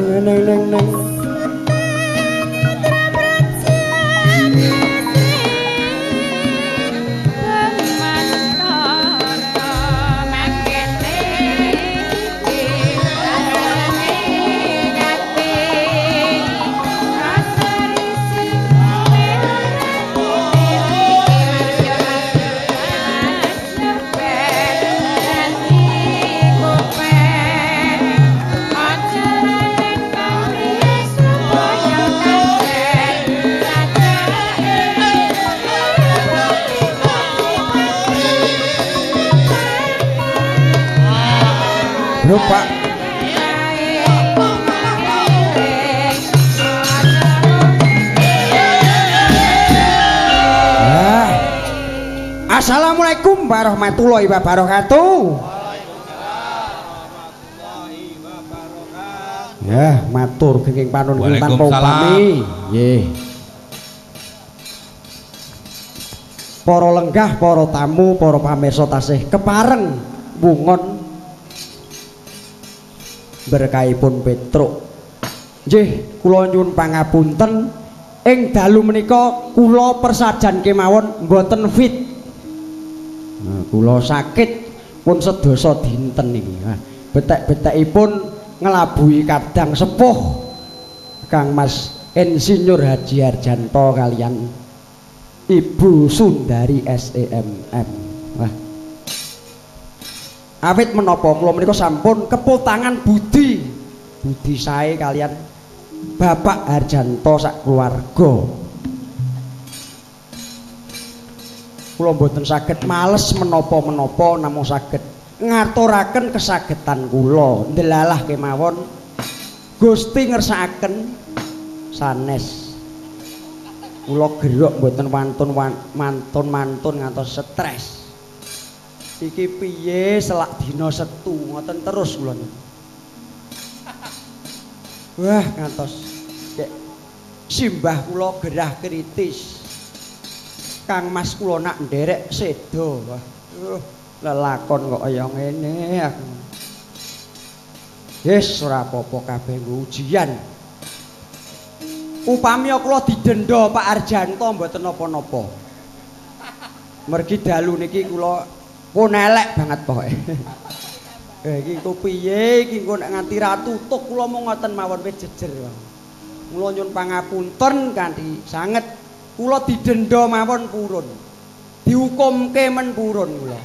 neng. Pak Assalamualaikum warahmatullahi wabarakatuh. Ya, matur kenging panuwun tanpa upami. Nggih. Para lenggah, para tamu, para pamirsa tasih kepareng bungon berkahipun Petruk. Nggih, kula nyuwun pangapunten ing dalu menika kula persajan kemawon mboten fit. Nah, kula sakit pun sedasa dinten niki. Nah, betek-betekipun ngelabuhi kadang sepuh Kang Mas Insinyur Haji Harjanto kalian Ibu Sundari SEMM. Wah, awit menapa kula menika sampun keputangan budi sae kalian Bapak Harjanto sak keluarga. Kula mboten saged males menapa-menapa namung saged ngaturaken kesagetan kula ndelalah kemawon Gusti ngersakaken sanes. Kula gerok mboten mantun ngantos stres. Iki piye selak dina Setu ngoten terus kula. Wah ngantos simbah kula gerah kritis. Kang Mas kula nak nderek sedo. Wah. Lelakon kok kaya ngene aku. Yes ora apa-apa kabeh nggo ujian. Upami kula didenda Pak Harjanto mboten napa-napa. Mergi dalu niki kula pun elek banget pokoke. Iki ku piye iki engko nek nganti ra tutuk kula mung ngoten mawon wis jejer. Kula nyuwun pangapunten kanthi sanget kula didenda mawon purun. Dihukumke men purun kula.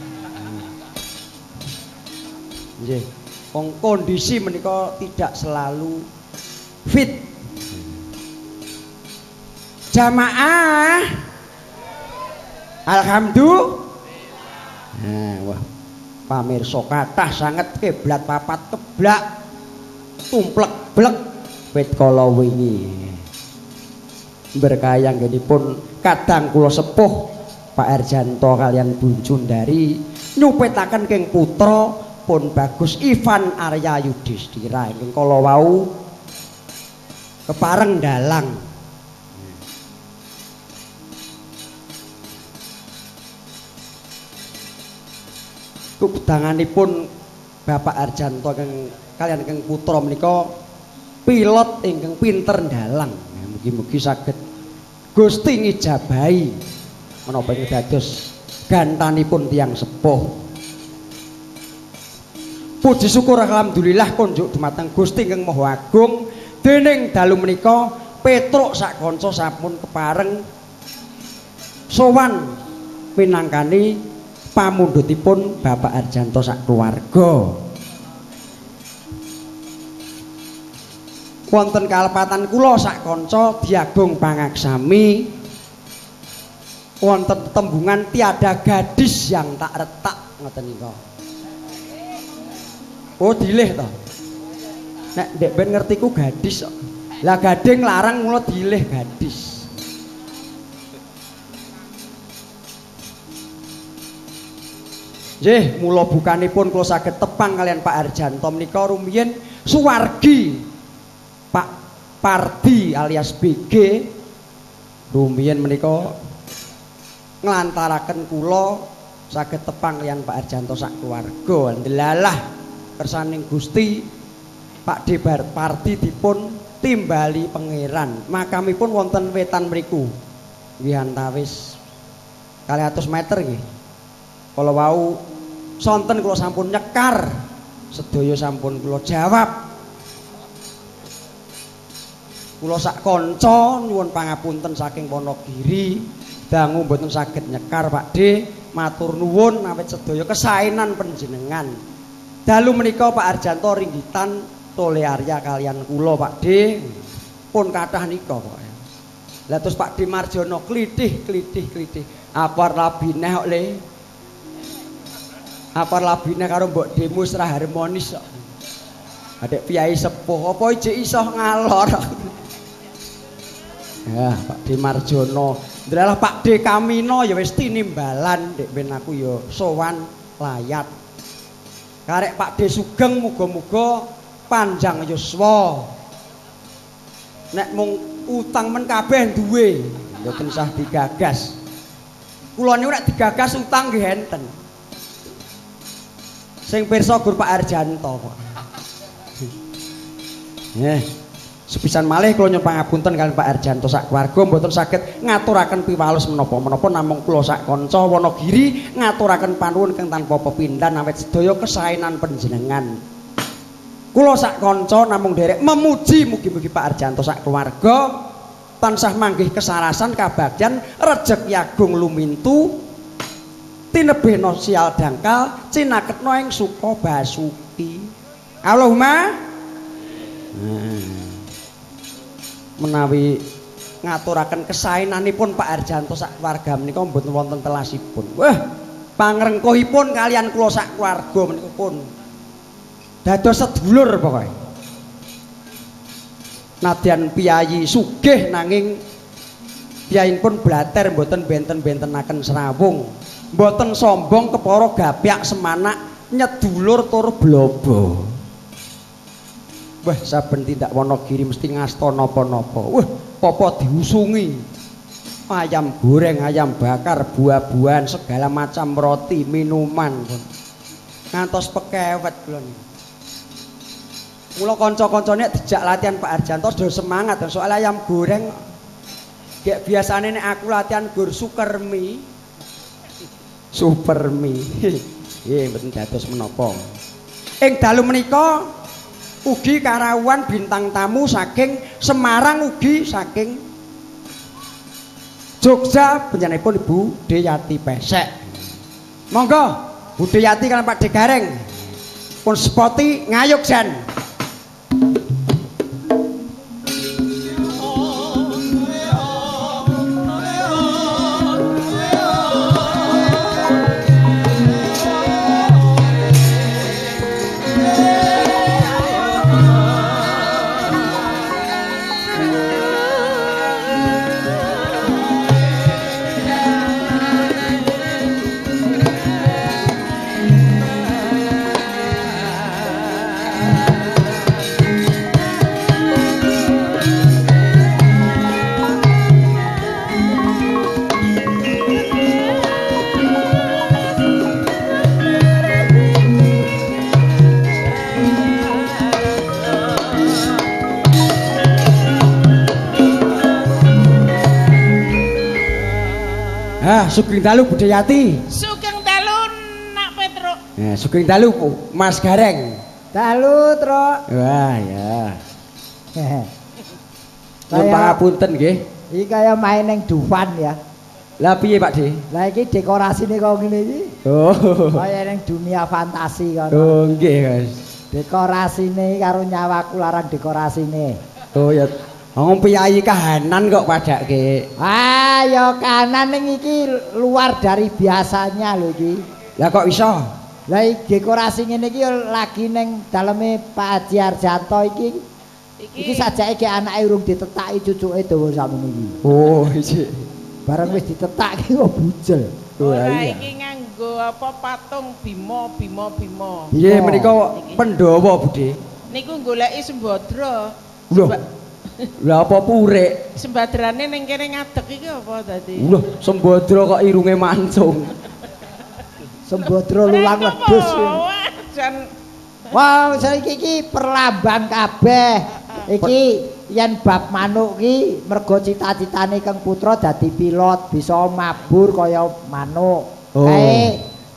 Nggih. Wong kondisi menika tidak selalu fit. Jamaah. Alhamdulillah. Nah, wah. Pamirsa kathah sanget kiblat papat keblak tumplek blek wit kala wingi. Berkayang nggenipun kadang kula sepuh Pak Harjanto kalian Bu Sundari nyupetaken keng putra pun bagus Ivan Arya Yudhistira ingkang kala wau kepareng dalang. Kudanganipun Bapak Harjanto kalian keng putra menika pilot ingkang pinter dalang. Mugi-mugi saged Gusti ngijabahi menapa ing dados gantanipun tiyang sepuh. Puji syukur alhamdulillah kunjuk dumateng Gusti ingkang Maha Agung dening dalu menika Petruk sak kanca sampun kepareng sowan pinangkani pamundhutipun Bapak Harjanto sak keluarga. Wonten kalepatan kula sak kanca diagung pangaksami wonten tembungan tiada gadis yang tak retak ngoten nika. Oh dilih to. Nek ndek ben ngerti ku gadis kok. Lah gading larang mula dilih gadis. Nggih, mula bukanipun kula saged tepang kalian Pak Harjanto menika rumiyin suwargi Pak Pardi alias BG rumiyin menika nglantaraken kula saged tepang kalian Pak Harjanto sak keluarga. Ndelalah kersaning Gusti Pak D Parti dipun timbali pangeran. Makamipun wonten wetan mriku. Nggih antawis 200 meter nggih. Kala wau sonten kula sampun nyekar. Sedaya sampun kula jawab. Kula sak kanca nyuwun pangapunten saking Wonogiri dangu mboten saged nyekar Pak D. Matur nuwun awit sedaya kesaenan panjenengan. Dalu menika Pak Arjanto ringgitan Tole Arya kalian kula Pak D. Pun kathah nika kok. Lah terus Pak D Marjono klithih. Apar labineh kok le. Apar labineh karo Mbok Demus ra harmonis kok. Adek piyai sepuh apa ijek iso ngalor. Ya Pak D Marjono. Ndalah Pak D Kamino ya wis tinimbalan ndek ben aku ya sowan layat. Karek Pak D Sugeng muga-muga panjang yuswa. Nek mung utang men kabeh duwe, mboten usah digagas. Kula niku nek digagas utang nggih enten. Sing pirsa Gur Pak Arjanto kok. Nggih. Sepisan malih kula nyuwun pangapunten kaliyan Pak Arjanto sak keluarga mboten saged ngaturaken piwales menapa-menapa namung kula sak kanca Wonogiri ngaturaken panuwun kang tanpa pepindhan awit sedaya kesaenan panjenengan. Kula sak kanca namung derek memuji mugi-mugi Pak Arjanto sak keluarga tansah manggih kesarasan kabagyan rejeki agung lumintu tinebihna sial dangkal cinaketna ing suka basuki. Allahumma menawi ngaturaken kesaenanipun Pak Arjanto sak keluarga menika mboten wonten telasipun. Wah, pangrengkuhipun kalian kula sak keluarga menika pun dados sedulur pokoke. Nadyan piyayi sugih nanging piyayinipun blater mboten benten-bentenaken serawung. Mboten sombong kepara gapyak semanak nyedulur tur blobo. Wah, saben tindak Wonogiri mesti ngasta napa-napa. Wah, apa diusungi. Ayam goreng, ayam bakar, buah-buahan, segala macam roti, minuman. Ngantos pekewet kula niku. Mula kanca-kancane dijak latihan Pak Arjanto sudah semangat soal ayam goreng. Gek biasane nek aku latihan gur supermi. Nggih, mboten dados menapa. Ing dalu menika ugi karawuhan bintang tamu saking Semarang ugi saking Jogja panjenenganipun Ibu Deyati Pesek. Monggo Bu Deyati kaliyan Pak D Gareng pun spoti ngayuk jan. Sugeng dalu Bu Deyati. Sugeng dalu Nak Petruk. Ya, sugeng dalu Mas Gareng. Dalu, Truk. Wah, ya. Nyuwun pangapunten nggih. Iki kaya main ning Dufan ya. Lah piye Pak D? Lah iki dekorasine kok ngene iki. Oh. Kaya ning dunia fantasi kono. Oh, nggih, Mas. Dekorasine karo nyawaku larang dekorasine. Oh ya. Wong piyayi kahanan kok padake. Ah, ya kanan ning iki luar dari biasanya lho iki. Lah kok iso? Lah dekorasi ngene iki lagi ning daleme Pak Haji Arjanto iki. Iki sajake ge anake urung ditetaki cucuke dawa sakmene iki. Oh, iki. Bareng wis ditetak iki kok bujel. Ora iki nganggo apa patung Bima. Nggih, menika Pandhawa, Budhe. Niku goleki Sembadra. Lho. Lah apa purik? Sembadrane ning kene ngadeg iki apa dadi? Lho, Sembadra kok irunge mancung. Sembadra lulang wedhus. Jan Wah, saiki iki perlambang kabeh. Iki yen bab manuk ki mergo cita-citane Kang Putra dadi pilot, bisa mabur kaya manuk. Oh.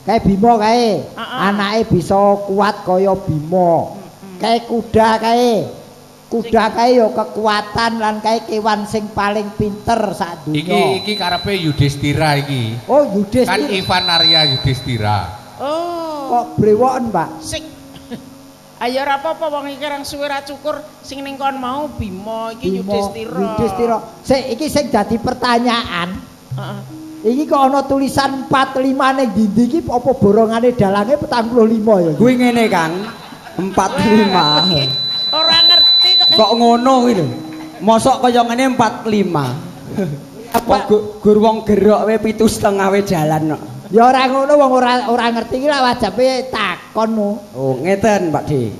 Kae Bima kae. Anake bisa kuat kaya Bima. Kae kuda kae. Kuda kae ya kekuatan lan kae kewan sing paling pinter sak donya. Iki karepe Yudhistira iki. Oh, Yudhistira. Kan Ivan Arya Yudhistira. Oh. Kok brewoken, Pak? Sik. Ayo ora apa-apa wong iki rang suwe ra cukur sing ning kon mau Bima iki Yudhistira. Yudhistira. Sik iki sing dadi pertanyaan. Heeh. Iki kok ana tulisan 45 ning ndi iki apa borongane dalange 45 ya? Kuwi ngene, Kang. 45. Ora ngerti kok. Kok ngono kuwi lho. Mosok kaya ngene 45. Apa gur wong gerok we 7,5 we jalan kok. Ya ora ngono wong ora ngerti iki lak wajabe takon. Oh, ngeten, Pak De.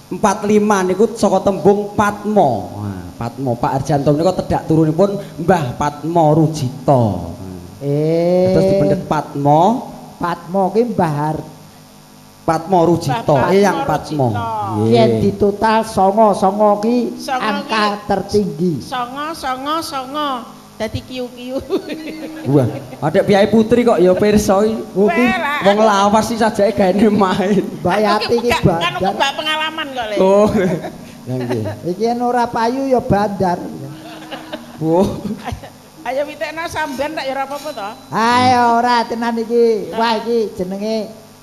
45 niku saka tembung Patmo. Nah, Patmo Pak Arjanto niku tedak turunipun Mbah Patmo Rujito. Terus dipendet Patmo. Patmo ki Mbah Patmo Rujito, Eyang Patmo. Yen ditotal 9 ki Songo angka ki- tertinggi. Songo. Dadi kiu-kiu. Wah, adek Piai Putri kok ya pirsa iki. Wong lawas sih sajake gaene main. Mbak Yati ki Kan bandar. mbak pengalaman kok Le. Oh. Lah nggih. Iki yen ora payu ya bandar. Oh. Ayo witekno sampean tak ya ora apa-apa to. Ayo ora tenan iki. Wah iki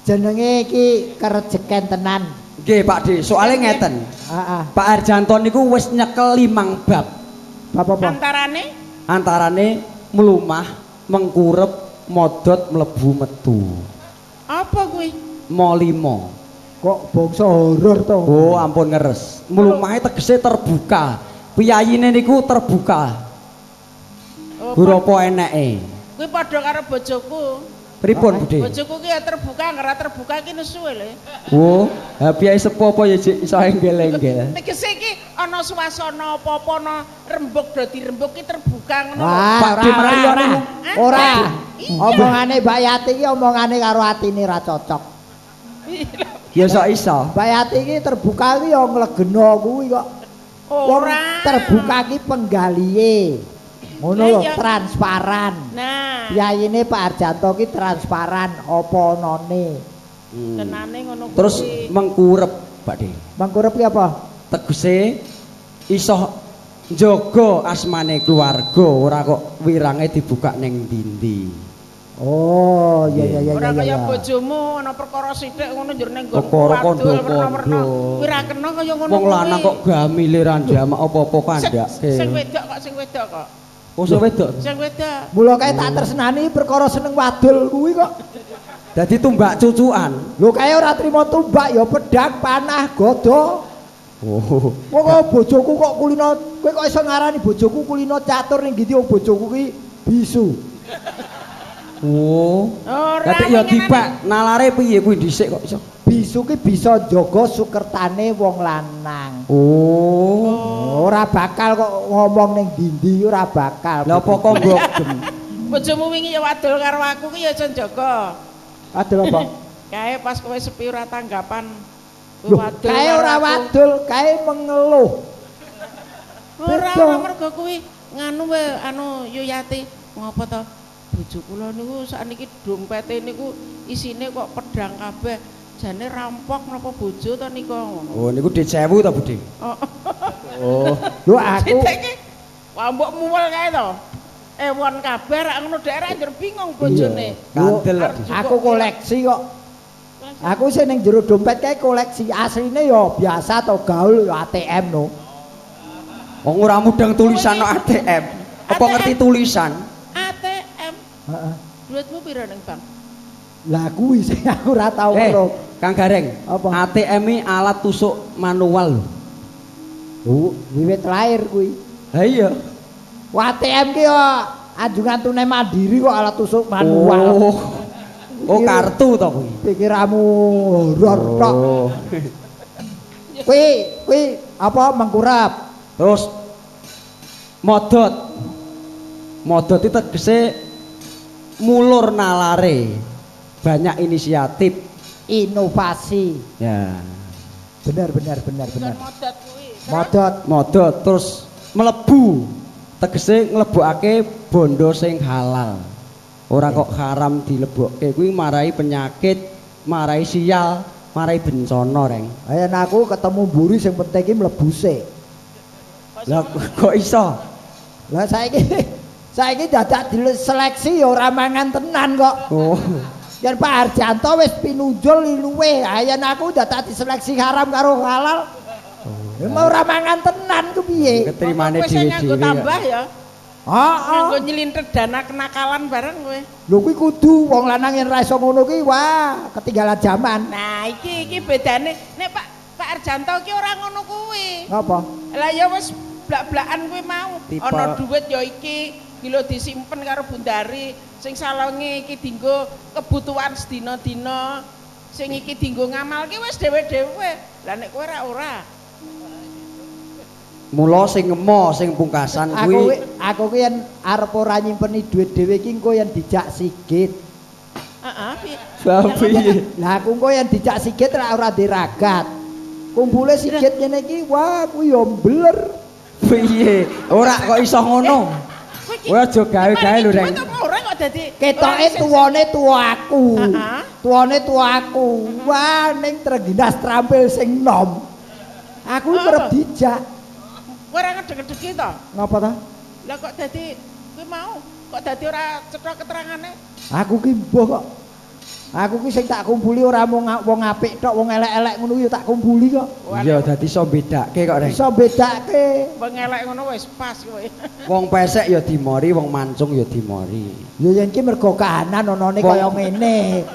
jenenge iki kerejeken tenan. Nggih, Pak De, soalnya ngeten. Heeh. Pak Arjanto niku wis nyekel 5 bab. Bab apa? Antarane Mlumah, mengkurep, modot, mlebu metu. apa kuwi? Molimo. Kok bangsa horor to? Oh, ampun ngeres. Mlumahe tegese terbuka. Piyayine niku terbuka. Oh, Gur apa eneke? kuwi padha karo bojoku. Pripun, Budhe? Bojoku ki ya terbuka, ora terbuka ki nesu Le. Oh, ha Piai sepuh apa ya Jik iso enggel-enggel. Tegese iki ana suasana apa-apa ana rembug dadi rembug ki terbuka ngono. Wah, Pak Di Marion niku. Ora. Iya. Omongane Mbak Yati iki omongane karo atine ra cocok. Ya iso. Mbak Yati iki terbuka iki ya nglegeno kuwi kok. Wong Ora. terbuka ki penggalihe. Ngono lho, Lah iya. transparan. Nah, Yayine Pak Arjanto ki transparan apa onone. tenane ngono kuwi. Terus mengkurep, Pak De. Mangkurep ki apa? Tegese iso njaga asmane keluarga, ora kok wirange dibuka ning ndi-ndi. Oh, iya. Ora kaya bojomu ana perkara sithik ngono njur ning nggonku. Perkara wadul, kondo-kondo. werna-werna. Kuwi ra kena kaya ngono. Wong lanang kok gamile ra jamak apa-apa Sing kandhake. wedok kok. Oh, sing wedok. Sing wedok. Mula kae tak tresnani perkara seneng wadul kuwi kok. Dadi tumbak cucukan. Lho kae ora trimo tumbak ya pedang, panah, godo. Oh. Wong kok bojoku kok kulino, kowe kok iso ngarani bojoku kulino catur ning ndi wong bojoku ki bisu. Oh. Ora. Dadi ya dibak nalare piye kuwi dhisik kok iso. Bisu ki bisa jaga sukertane wong lanang. Oh. Ora bakal kok ngomong ning ndi ora bakal. Lah apa kok nggogem? Bojomu wingi ya wadul karo aku ki ya aja njaga. Adol apa? Kae pas kowe sepi ora tanggapan. Kowe Loh, wadul. kae karo ora aku. wadul, kae mengeluh. Ora Beda. mergo kuwi nganu wae anu Yuyati ngopo to? Bojo kula niku sakniki dompete niku isine kok pedang kabeh. Jane rampok napa bojo to nika ngono. Oh, niku dicewu ta, Budhe? Oh. Oh. Lho aku Iki wah mbok muwel kae to. Ewon kabeh rak ngono daerah njur bingung bojone. Kandel. aku koleksi kok. Aku sing ning jero dompet kae koleksi asline ya biasa to gaul ya ATM no. Wong ora mudeng tulisan no ATM. Apa ngerti tulisan? ATM. Heeh. Duitmu piro ning bank? Lah kuwi sing aku ora tau karo. Kang Gareng. Apa? ATM iki alat tusuk manual lho. Wiwit lahir kuwi. Ha iya. Wah ATM ki yo anjungan tunai mandiri kok alat tusuk manual. Oh. Oh, kartu to kuwi. Pikiranmu horor tok. Oh. Kuwi apa mengkurap? Terus modot. Modot itu tegese mulur nalare. Banyak inisiatif. Inovasi. Ya. Bener. Bukan modot kuwi. Modot. terus mlebu tegese nglebokake bondo sing halal. Ora kok haram dilebokke kuwi marai penyakit, marai sial, marai bencana, Reng. Ayo aku ketemu mburi sing penting iki mlebu sik. Lah kok iso? Lah saiki dadak diseleksi ya ora mangan tenan kok. Oh. Yen Pak Arjanto wis pinunjul luwe, ayen aku dadak diseleksi haram karo halal. Mau ora mangan tenan ku piye? Keterimane Kowe sing nganggo dhewe-dhewe. tambah ya. Heeh. Nganggo nyelintet dana kenakalan bareng kowe. Lho kuwi kudu wong lanang yen ra iso ngono ki wah ketinggalan zaman. Nah, iki bedane nek Pak Arjanto ki ora ngono kuwi. Apa? Lah ya wis blak-blakan kuwi mau. Tipe- Ana dhuwit ya iki lho disimpen karo bundari, sing salonge iki dienggo kebutuhan sedina-dina. Sing iki dienggo ngamal ki wis dhewe-dhewe. Lah nek kowe ora. Mula sing ngemo sing pungkasan kuwi Aku ki yen arep ora nyimpeni dhuwit dhewe ki engko yen dijak sigit. Heeh, piye? piye? Lah aku engko yen dijak sigit ora diragat. Kumpule sigit ngene iki wah kuwi yo mbler. Piye? Ora kok iso ngono. Kowe aja gawe-gawe lho, Reng. Ora kok dadi Ketoke tuwane tuwa aku. Heeh. Tuwane tuwa aku. Wah ning Trengginas trampil sing nom. Aku Apa? kerep dijak. Kowe ora ngedeg-edegi to? Ngapa ta? Lah kok dadi kowe mau kok dadi ora cetha keterangane? Aku ki mbuh kok. Aku ki sing tak kumpuli ora mung wong apik tok, wong elek-elek ngono ya tak kumpuli kok. Iya dadi iso bedake kok, Reng. Iso bedake. Wong elek ngono wis pas kowe. Wong pesek ya dimori, wong mancung ya dimori. Ya yen ki mergo kahanan onone kaya ngene.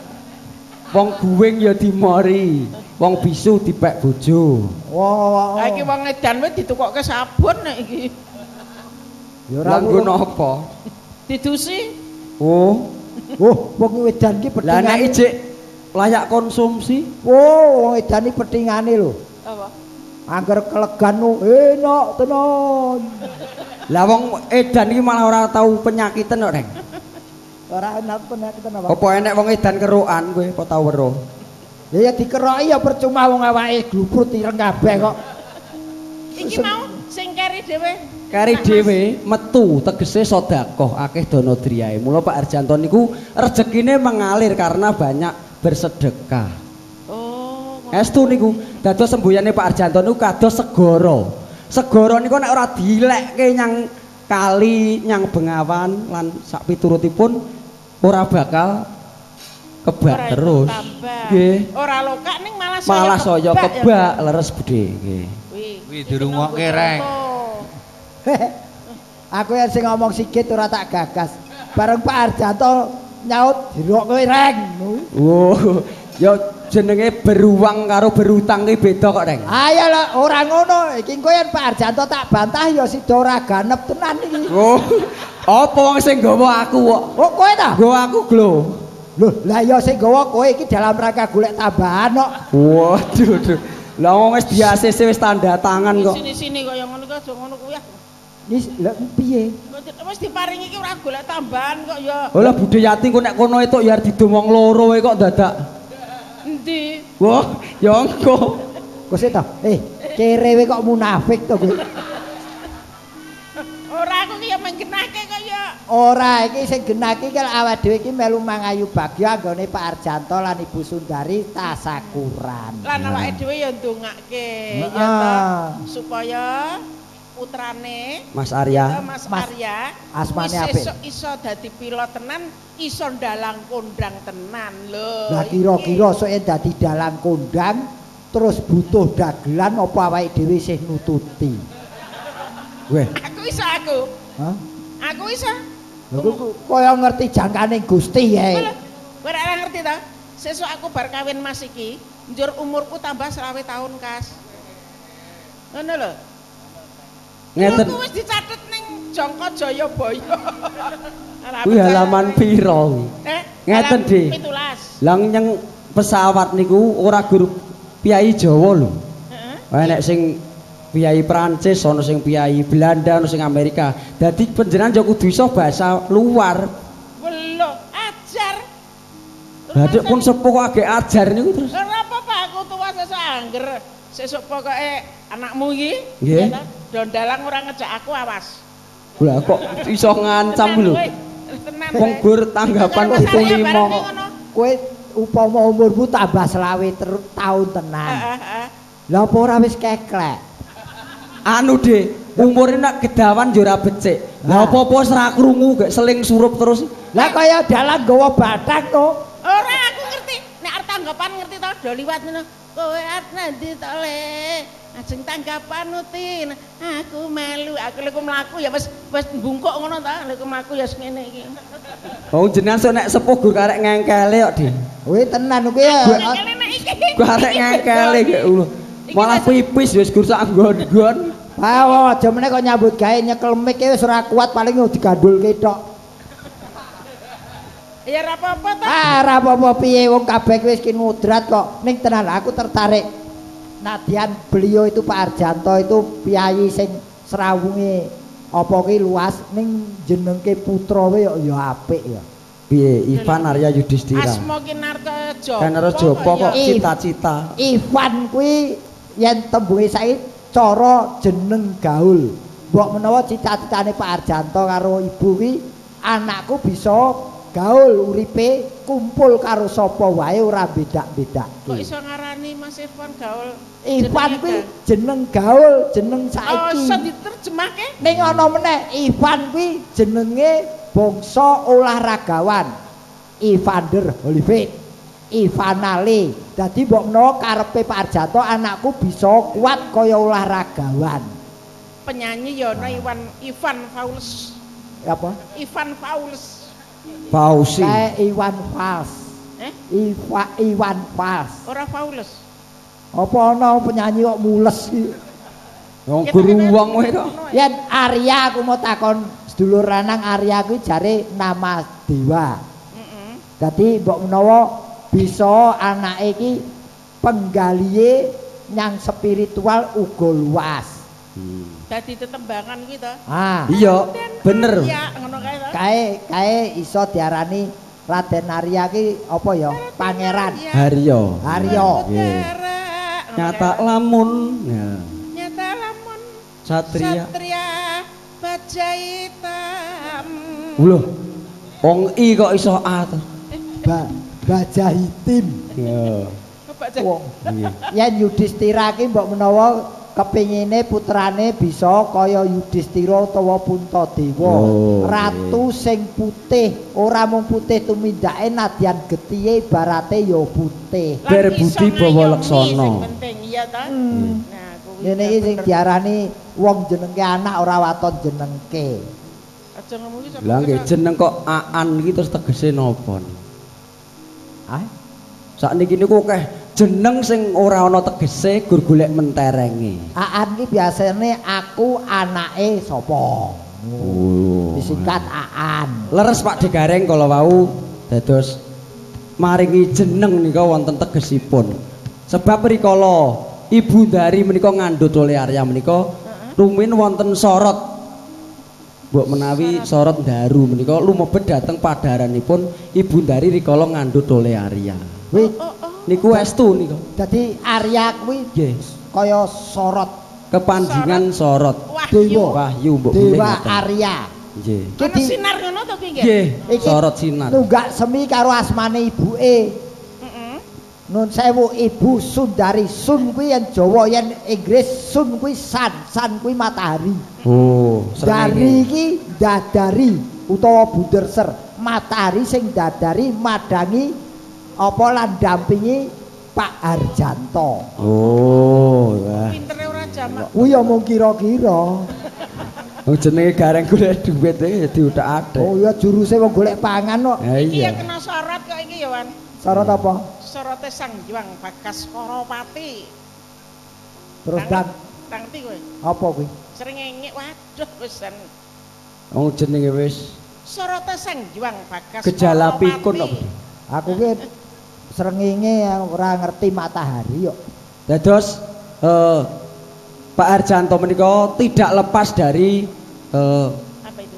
Wong guwing ya dimori. Wong bisu dipek bojo. Wah. Lah iki wong edan wis ditukokke sabun nek iki. Ya ora Lah nggo napa? Didusi. Oh, wong edan ki lah nek petingane. ijik layak konsumsi. Wong edan iki petingane lho. Apa? Angger kelegan enak tenan. Lah wong edan iki malah ora tau penyakiten kok, Reng. Ora enak penyakit apa? Apa enek wong edan kerukan kowe apa tau weruh? Ya dikeroki ya percuma wong awake glubrut ireng kabeh kok. Iki mau sing keri dhewe. Kari dhewe metu tegese sedekah akeh dana driyae. Mula Pak Arjanto niku rezekine mengalir karena banyak bersedekah. Oh, Estu niku dados sembuyane Pak Arjanto niku kados segara. Segara niku nek ora dilekke nyang kali, nyang bengawan lan sak piturutipun ora bakal kebak ora terus. tambah. Nggih. Ora lokak ning malah Malah saya ya, kebak leres budhe nggih. Kuwi dirungokke, Reng. Aku yang sing ngomong sikit ora tak gagas. Bareng Pak Arjanto nyaut dirokke reng. Oh, ya jenenge beruang karo berutang ki beda kok, Reng. Ayo lah ora ngono. Iki engko yen Pak Arjanto tak bantah ya sida ora ganep tenan iki. Oh, apa wong sing nggawa aku kok? Oh kowe ta? Nggawa aku glo. Loh, lah ya sing gawa kowe iki dalam rangka golek tambahan kok. Waduh, duh. Lah wong wis di-ACC wis tanda tangan kok. Sini-sini kaya ngono kok aja ngono kuwi ya. Nis lha piye? Wis diparingi iki ora golek tambahan kok ya. Oh lah Budhe Yati kok nek kono itu ya didom wong loro wae kok dadak. Endi? Wah, ya engko. Kok sik to? Kerewe kok munafik to kowe. Ora aku ki ya menggenake kok ya. Ora, iki sing genaki kan awake dhewe iki melu mangayu bagya anggone Pak Arjanto lan Ibu Sundari tasakuran. Lan awake dhewe ya ndongake ya Heeh. ta supaya putrane Mas Arya. Mas Mas- Arya asmane wis apik. esuk iso dadi pilot tenan, iso ndalang kondang tenan lho. Lah kira-kira sok dadi dalang kondang terus butuh dagelan apa awake dhewe sih nututi. Weh, Aku iso aku. Hah? Aku iso. Lha kaya ngerti jangkane Gusti Kowe ya. ora ngerti ta? Sesuk aku bar kawin Mas iki, njur umurku tambah 20 tahun, Kas. Ngono lho. ngeten. Aku wis dicatet ning Jangka Jayabaya. Kuwi halaman piro? Ngeten, Dik. 17. Lah nyeng pesawat niku ora guru piyai Jawa lho. Heeh. Nek sing piyai Prancis, ana sing piyai Belanda, ana sing Amerika. Dadi panjenengan ya kudu iso bahasa luar. Welo ajar. Lah dek pun sepuh kok agek ajar niku terus. Ora apa-apa aku tuwa sesuk angger sesuk pokoke anakmu iki Nggih. ya ta, dondalang ora ngejak aku awas. Lah kok iso ngancam lho. Tenan. Wong gur tanggapan Wis 75 kok. Kowe upama umurmu tambah 20 tahun tenan. Heeh. Lah apa ora wis keklek? Anu De, umure nek gedawan yo ora becik. Lah apa-apa wis ra krungu gek seling surup terus. Lah kaya dalan nggawa bathang to. Ora aku ngerti. Nek arep tanggapan ngerti to do liwat ngono. Kowe arep nanti to le. Ajeng tanggapan utin. Aku melu, aku lek mlaku ya wis mbungkuk ngono ta. Lek mlaku ya ngene iki. Wong jenengan sok nek sepuh gur karek ngengkele kok, Di. Kowe tenan kuwi ya. Ngene nek iki. Karek ngengkele gek lho. Malah pipis wis gur sak nggon-nggon. Ayo aja meneh kok nyambut gawe nyekel mic wis ora kuat paling digandulke tok. Ya ora apa-apa ta. Ah ora apa-apa piye wong kabeh wis ki ngudrat kok. Ning tenan aku tertarik. Nadian beliau itu Pak Arjanto itu piyayi sing serawunge apa ki luas ning jenengke putra we ya apik ya. Piye Ivan Arya Yudhistira. Asma ki Nartajopo. Kan harus jopo kok Iya. cita-cita. Ivan kuwi yen tembunge saiki cara jeneng gaul. Mbok menawa cita-citane Pak Arjanto karo ibu kuwi anakku bisa gaul uripe kumpul karo sapa wae ora bedak-bedake. Kok iso ngarani Mas Irfan gaul? Ivan kuwi jeneng gaul, jeneng Oh, saiki. iso diterjemahke? Ning ana meneh Ivan kuwi jenenge bangsa olahragawan. Evander Holyfield. Ivanale. Dadi mbok menawa karepe Pak Arjanto anakku bisa kuat kaya olahragawan. Penyanyi ya ana Ivan Faules. Apa? Ivan Faules. Fauzi. Kayak Iwan Fals. Iwan Fals. Ora Faules. Apa ana penyanyi kok mules iki? Wong guru wong kowe kok. Yen Arya aku mau takon sedulur lanang Arya kuwi jare nama dewa. Heeh. Dadi mbok menawa bisa anake iki penggalihe nyang spiritual uga luas. Dadi tetembangan kuwi to. Ah, Iya, bener. Ya, ngono kae to. kae iso diarani Raden Arya ki apa ya? Pangeran Haryo. Arya. Nggih. Nyata lamun. Ya. Nyata lamun Satria. Satria baja hitam. Lho. Wong I kok iso A to? Baja hitim. Ya. Baja. Wong Iya. yen Yudhistira ki mbok menawa kepingine putrane bisa kaya Yudhistira utawa Puntadewa. Oh, Ratu sing putih, ora mung putih tumindake nadyan getihe ibarate ya putih. Ber budi bawa laksana. Sing penting iya to. Nah, kuwi. Ngene iki sing diarani wong jenengke anak ora waton jenengke. Aja ngomong iki Lah nggih jeneng kok Aan iki terus tegese napa? Ah, Sakniki niku akeh jeneng sing ora ana tegese gur golek menterenge. Aan ki biasane aku anake sapa? Oh. Disingkat Aan. Leres Pak Degareng kala wau dados maringi jeneng nika wonten tegesipun. Sebab rikala Ibu Dari menika ngandhut oleh Arya menika rumin wonten sorot. Mbok menawi sorot Daru menika lumebet dhateng padharanipun Ibu Dari rikala ngandhut oleh Arya. Kuwi Niku estu nika. dadi Arya kuwi Nggih. kaya sorot Kepandhingan sorot. dewa. Wahyu mbok milih Dewa ngoten. Arya. Nggih. Ana sinar ngono to kuwi nggih? Nggih, Iki sorot sinar. Nunggak semi karo asmane ibuke. Heeh. Nun sewu Ibu Sundari. Sun kuwi yen Jawa, yen Inggris Sun kuwi sun, sun kuwi matahari. Oh, Dari iki dadari utawa bunder ser. Matahari sing dadari madangi apa lan dampingi Pak Arjanto. Oh, wah. Pintere ora jamak. Kuwi ya mung kira-kira. Wong jenenge Gareng golek dhuwit e diutak-atik. Oh ya juruse wong golek pangan kok. Ha Iya iya. kena sorot kok iki ya, Wan. Sorot apa? Sorote Sang Hyang Bagaswarawati. Terus dan Tangti kowe. apa kuwi? Sering ngengek waduh wisan. Wong jenenge wis Sorote Sang Hyang Bagaswarawati. gejala pikun kok. Aku ki srengenge ora ngerti matahari kok. Dados Pak Arjanto menika tidak lepas dari Apa itu?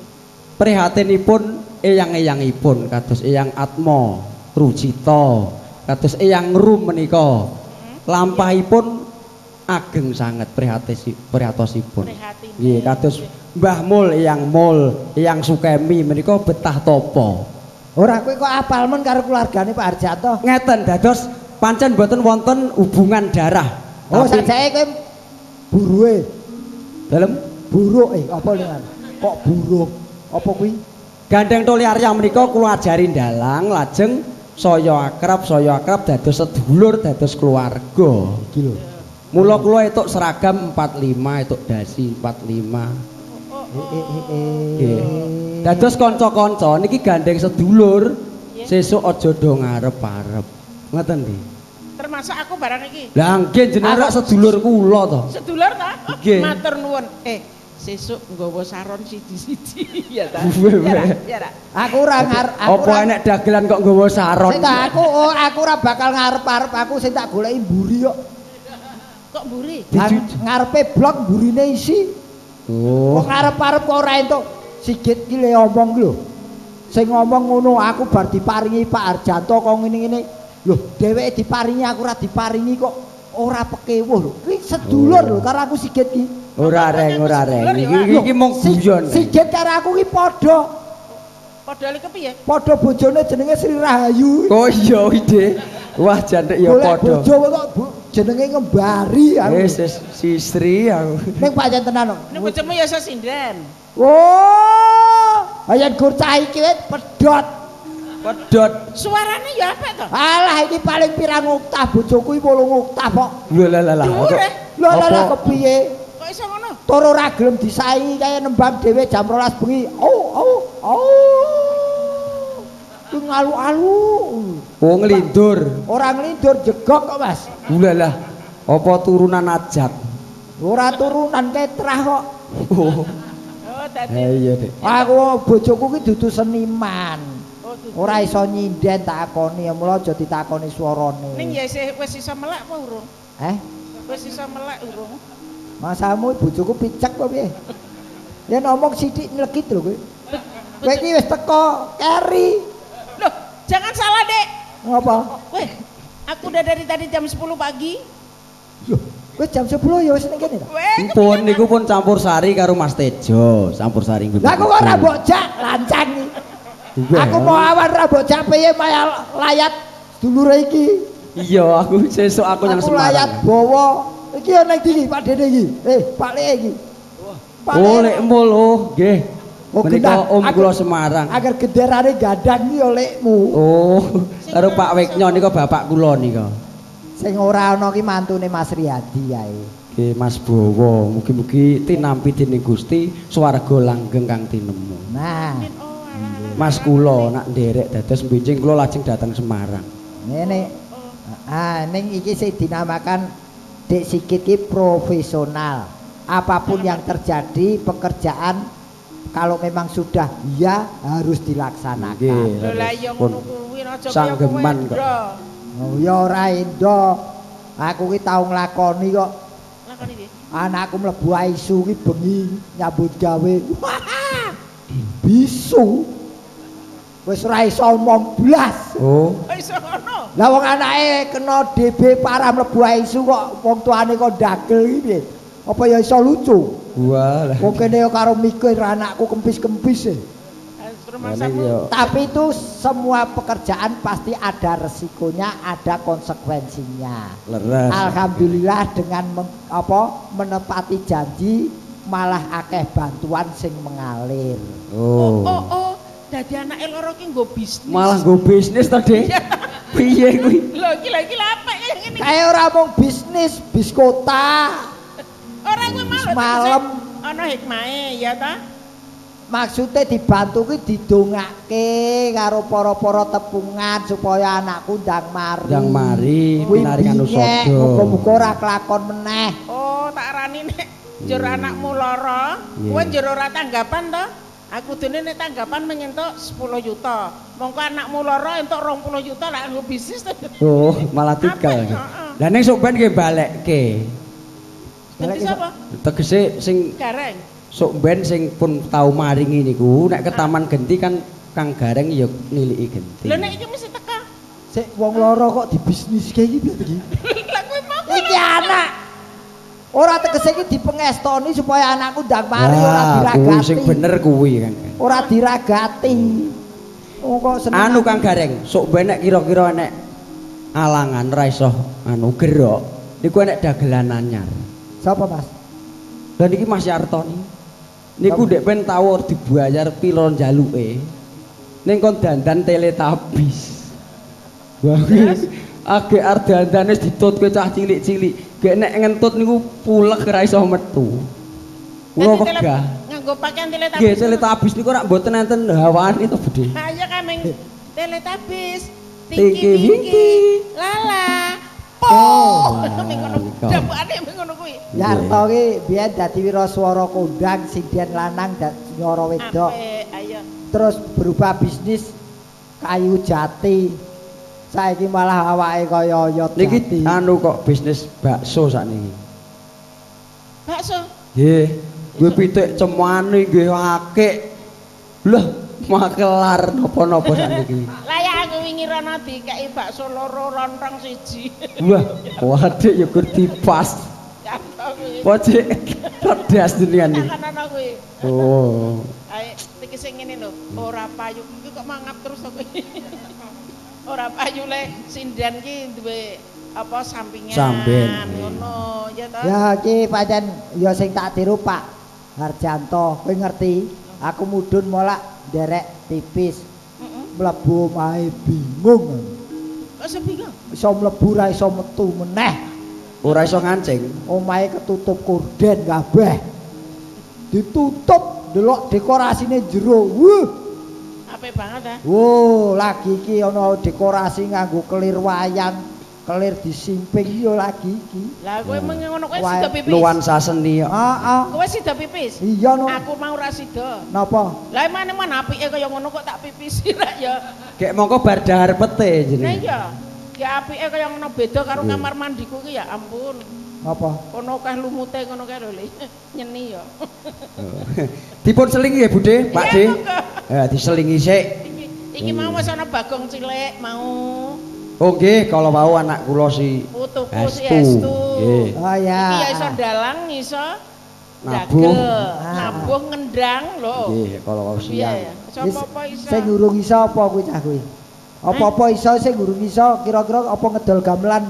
prihatinipun eyang-eyangipun kados Eyang Atma, Rujita, kados Eyang Rum menika. Lampahipun ageng sanget prihatosipun. Prihatin. Nggih, kados Mbah Mul, Eyang Sukemi menika betah tapa. Ora kowe kok apal men karo keluargane Pak Arjanto. Ngeten dados pancen boten wonten hubungan darah. Oh, sajake kowe buruke. Dalem Buruk apa lingan? Kok buruk? Apa kuwi? Gandeng Toli Arya menika kula ajari ndalang lajeng saya akrab dados sedulur dados keluarga. Iki lho. Mula kula entuk seragam 45 entuk dasi 45. Nggih. Dados kanca-kanca niki gandeng sedulur sesuk aja do ngarep-arep. Ngoten nggih. Termasuk aku barang iki. Lah nggih jenengan sedulur kula to. Sedulur ta? Nggih. Matur nuwun. Sesuk nggawa saron siji-siji ya ta. Ya ra. Aku ora ngarep Apa enek dagelan kok nggawa saron? Sing tak aku ora bakal ngarep-arep aku sing tak goleki mburi kok. Kok mburi? Ngarepe blok mburine isi. Oh. Kok ngarep-arep kok ora entuk Sigit ki le omong lho. Sing ngomong ngono aku bar diparingi Pak Arjanto kok ngene-ngene. Lho, dheweke diparingi aku ora diparingi kok ora pekewuh lho. Kuwi sedulur lho karo aku Sigit ki. Ora reng. Iki mung guyon. Sigit karo aku ki padha. Padha li kepiye? Padha bojone jenenge Sri Rahayu. Oh iya ide. Wah jantik ya padha. Bojo kok jenenge ngembari aku. Wis si Sri aku. Ning pancen tenan kok. Nek bojomu ya iso sinden. Oh, ayan gur cah iki pedhot. Pedhot. Suarane ya apik to? Alah iki paling pirang oktav bojoku iki 8 oktav kok. Lho lah. Lho kepiye? Kok iso ngono? Tur ora gelem disaingi kaya nembang dhewe jam 12 bengi. Oh. Ku ngalu-alu. Oh nglindur. Ora nglindur jegok kok, Mas. Lah. Apa turunan ajak? Ora turunan ketrah kok. Oh. Oh, dadi. Iya, Dik. Aku bojoku ki dudu seniman. Oh, dudu. Ora iso nyinden takoni, mula aja ditakoni swarane. Ning ya wis iso melek apa urung? Wis iso melek urung? Masamu bojoku picek kok piye? Yen ngomong sithik nlegit lho kowe. Kowe iki wis teko keri. Loh, jangan salah, Dek. Ngapa? Weh, aku udah dari tadi jam 10 pagi. Loh, kowe jam 10 ya wis ning kene ta? Weh, Pun niku pun campur sari karo Mas Tejo, campur sari nggon. Lah kok ora mbok jak lancang iki. Aku mau awan ra mbok jak piye maya layat dulure iki. Iya, aku sesuk aku yang Aku layat Semarang. bawa. Iki yo ning ndi Pak Dede iki? Pak Lek iki. Oh, Lek Mul, oh, nggih. Oh, Menika gendang. Om kula Semarang. Agar genderane gandang iki yo lekmu. Oh, karo Pak Weknya nika bapak kula nika. Sing ora ana ki mantune Mas Riyadi ae. Nggih, Mas Bowo, mugi-mugi tinampi dening Gusti swarga langgeng kang tinemu. Nah, Mas kula nak nderek dados benjing kula lajeng dateng Semarang. ngene. Ning iki sing dinamakan Dek Sigit ki profesional. Apapun yang terjadi pekerjaan kalau memang sudah ya harus dilaksanakan. Nggih. lho lah ya ngono kuwi aja kaya Sanggeman kowe, kok. Ndro. Oh ya ora endo. Aku ki tau nglakoni kok. Lakoni piye? Anakku mlebu ISU ki bengi nyambut gawe. Bisu. Wis ora iso omong blas. Oh, Kok iso ngono? Lah wong anake kena DB parah mlebu ISU kok wong tuane kok ndagel iki piye? Apa ya iso lucu? walah. Wong kene yo karo mikir anakku kempis-kempis e. Rumahmu Tapi itu semua pekerjaan pasti ada resikonya, ada konsekuensinya. Leres. Alhamdulillah dengan menepati janji malah akeh bantuan sing mengalir. Oh. Dadi anake loro ki nggo bisnis. Malah nggo bisnis to, Dik. Piye kuwi? Lho iki lha apik kaya ngene. Kayak ora mung bisnis, bis kota. Ora kuwi malah Semalam. ana hikmahe ya ta? Maksudnya dibantu ki didongake karo para-para tepungan supaya anakku ndang mari. Ndang mari pinaringan usada. Muga-muga ora kelakon meneh. Oh, tak arani nek njur anakmu lara, Iya. kowe njur ora tanggapan to? Aku dene nek tanggapan menyentuk 10 juta. Mongko anakmu lara entuk 20 juta lak nggo bisnis to. Oh, malah tikal. Apik, heeh. Lah ning sok ben nggih balekke. Dadi sapa? Tegese sing Gareng. sok ben sing pun tau maringi niku nek ke Taman Genti kan Kang Gareng ya niliki Genti. Lho nek iki mesti teka. Sik wong loro kok dibisniske iki piye iki? Lah kowe mau Iki anak. Ora tegese iki dipengestoni supaya anakku ndang mari ora diragati. Kuwi sing bener kuwi kan. Ora diragati. Oh kok seneng. Anu Kang Gareng, sok benek kira-kira enek alangan ra iso anu gerok. Niku enek dagelan anyar. Sapa Mas? Lah niki Mas Yartoni. Niku ndek ben tau dibayar pira njaluke. Ning kon dandan teletabis. Wah, agek arep dandane wis ditutke cah cilik-cilik. Gek nek ngentut niku pulek ra iso metu. Kula wegah. Nganggo pakaian teletabis. Nggih, teletabis niku rak mboten enten hawane to, Budhe. Ayo kameng teletabis. Tinggi wingi. Lala. Oh, Ming ngono. Dapane ming ngono kuwi. Yarto ki biyen dadi wiraswara kondang sinden lanang dan nyara wedok. Apik, ayo. Terus berubah bisnis kayu jati. Saiki malah awake kaya oyot Niki jati. anu kok bisnis bakso sakniki. Bakso. Nggih, kuwi pitik cemane nggih akeh. Lah, makelar napa-napa sakniki. Layak aku wingi rono dikeki bakso loro lontong siji. Wah, wadik ya gur dipas. Cantong kuwi. Pojok pedas dunian iki. Ana kuwi. Oh. Ae iki sing ngene lho, ora payu iki kok mangap terus aku. Ora payu le sinden ki duwe apa sampingan Samben. ngono ya toh. Ya iki pancen ya sing tak tiru Pak Harjanto. Kowe ngerti? Aku mudhun molak nderek tipis. Mlebu omahe bingung. Kok sepingo? Iso mlebu ra iso metu meneh. Ora iso ngancing. Omahe ketutup korden kabeh. Ditutup delok dekorasine jero. Apik banget ah. Lagi iki ana dekorasi nganggo kelir wayang, kelir disimping yo lagi iki. Lah kowe mung ngono kowe Wah, sida pipis. Nuansa seni kok. Heeh. Kowe sida pipis. Iya no. Aku mau ra sida. Napa? Lah mana apike kaya ngono kok tak pipisi ra ya. Gek mongko bar dahar pete Nah jenenge. iya. Ya apike kaya ngono beda karo kamar mandiku ki ya ampun. Napa? Kono akeh lumute ngono kae lho Le. Nyeni ya. Dipun selingi ya Budhe, Pak De. Iya, monggo. Ya diselingi sik. Iki mau wis ana bagong cilik mau Oh nggih, kalau mau anak kula si putuku si Estu. Estu. Nggih. Oh ya. Iki ya iso dalang iso Nabuh. dagel, nabuh ngendang lho. Nggih, kalau mau Iya siang. ya. Sopo-opo iso. Sing urung iso apa kuwi cah kuwi? Apa-apa iso sing urung iso kira-kira apa ngedol gamelan?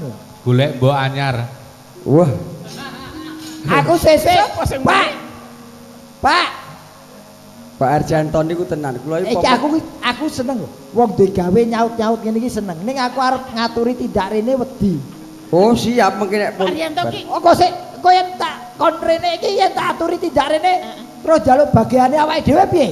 Golek mbok anyar. Wah, Aku sesek. Sopo sing Pak. Pak, Pak Arjanto niku tenan. Kula iki iki aku seneng lho. Wong duwe gawe nyaut-nyaut ngene iki seneng. Ning aku arep ngaturi tindak rene wedi. Oh, siap mungkin nek Pak Rianto ki Oh kok sik kowe yen tak kon rene iki yen tak aturi tindak rene terus jaluk bagiane awake dhewe piye?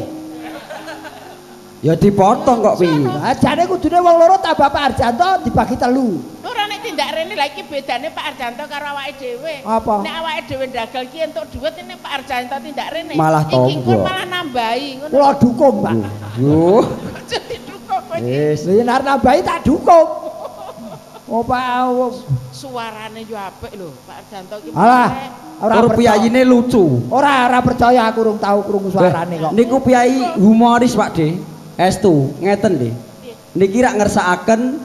Ya dipotong kok piye. Lah jane kudune wong loro tak Bapak Arjanto dibagi telu. ora nek tindak rene lha iki bedane Pak Arjanto karo awake dhewe. Apa? Nek awake dhewe ndagel ki entuk dhuwit nek Pak Arjanto tindak rene. Malah Iki tonggo. kon malah nambahi ngono. Kula dukung, Pak. Yo. Jadi dukung kowe. Wis. Lha yen arep nambahi tak dukung. Oh Pak, Suarane yo apik lho Pak Arjanto ki. alah, ora Tur piyayine lucu. Ora percaya aku urung tau krungu suarane kok. Niku piyai humoris Pak De. Estu, ngeten nggih. Niki rak ngersakaken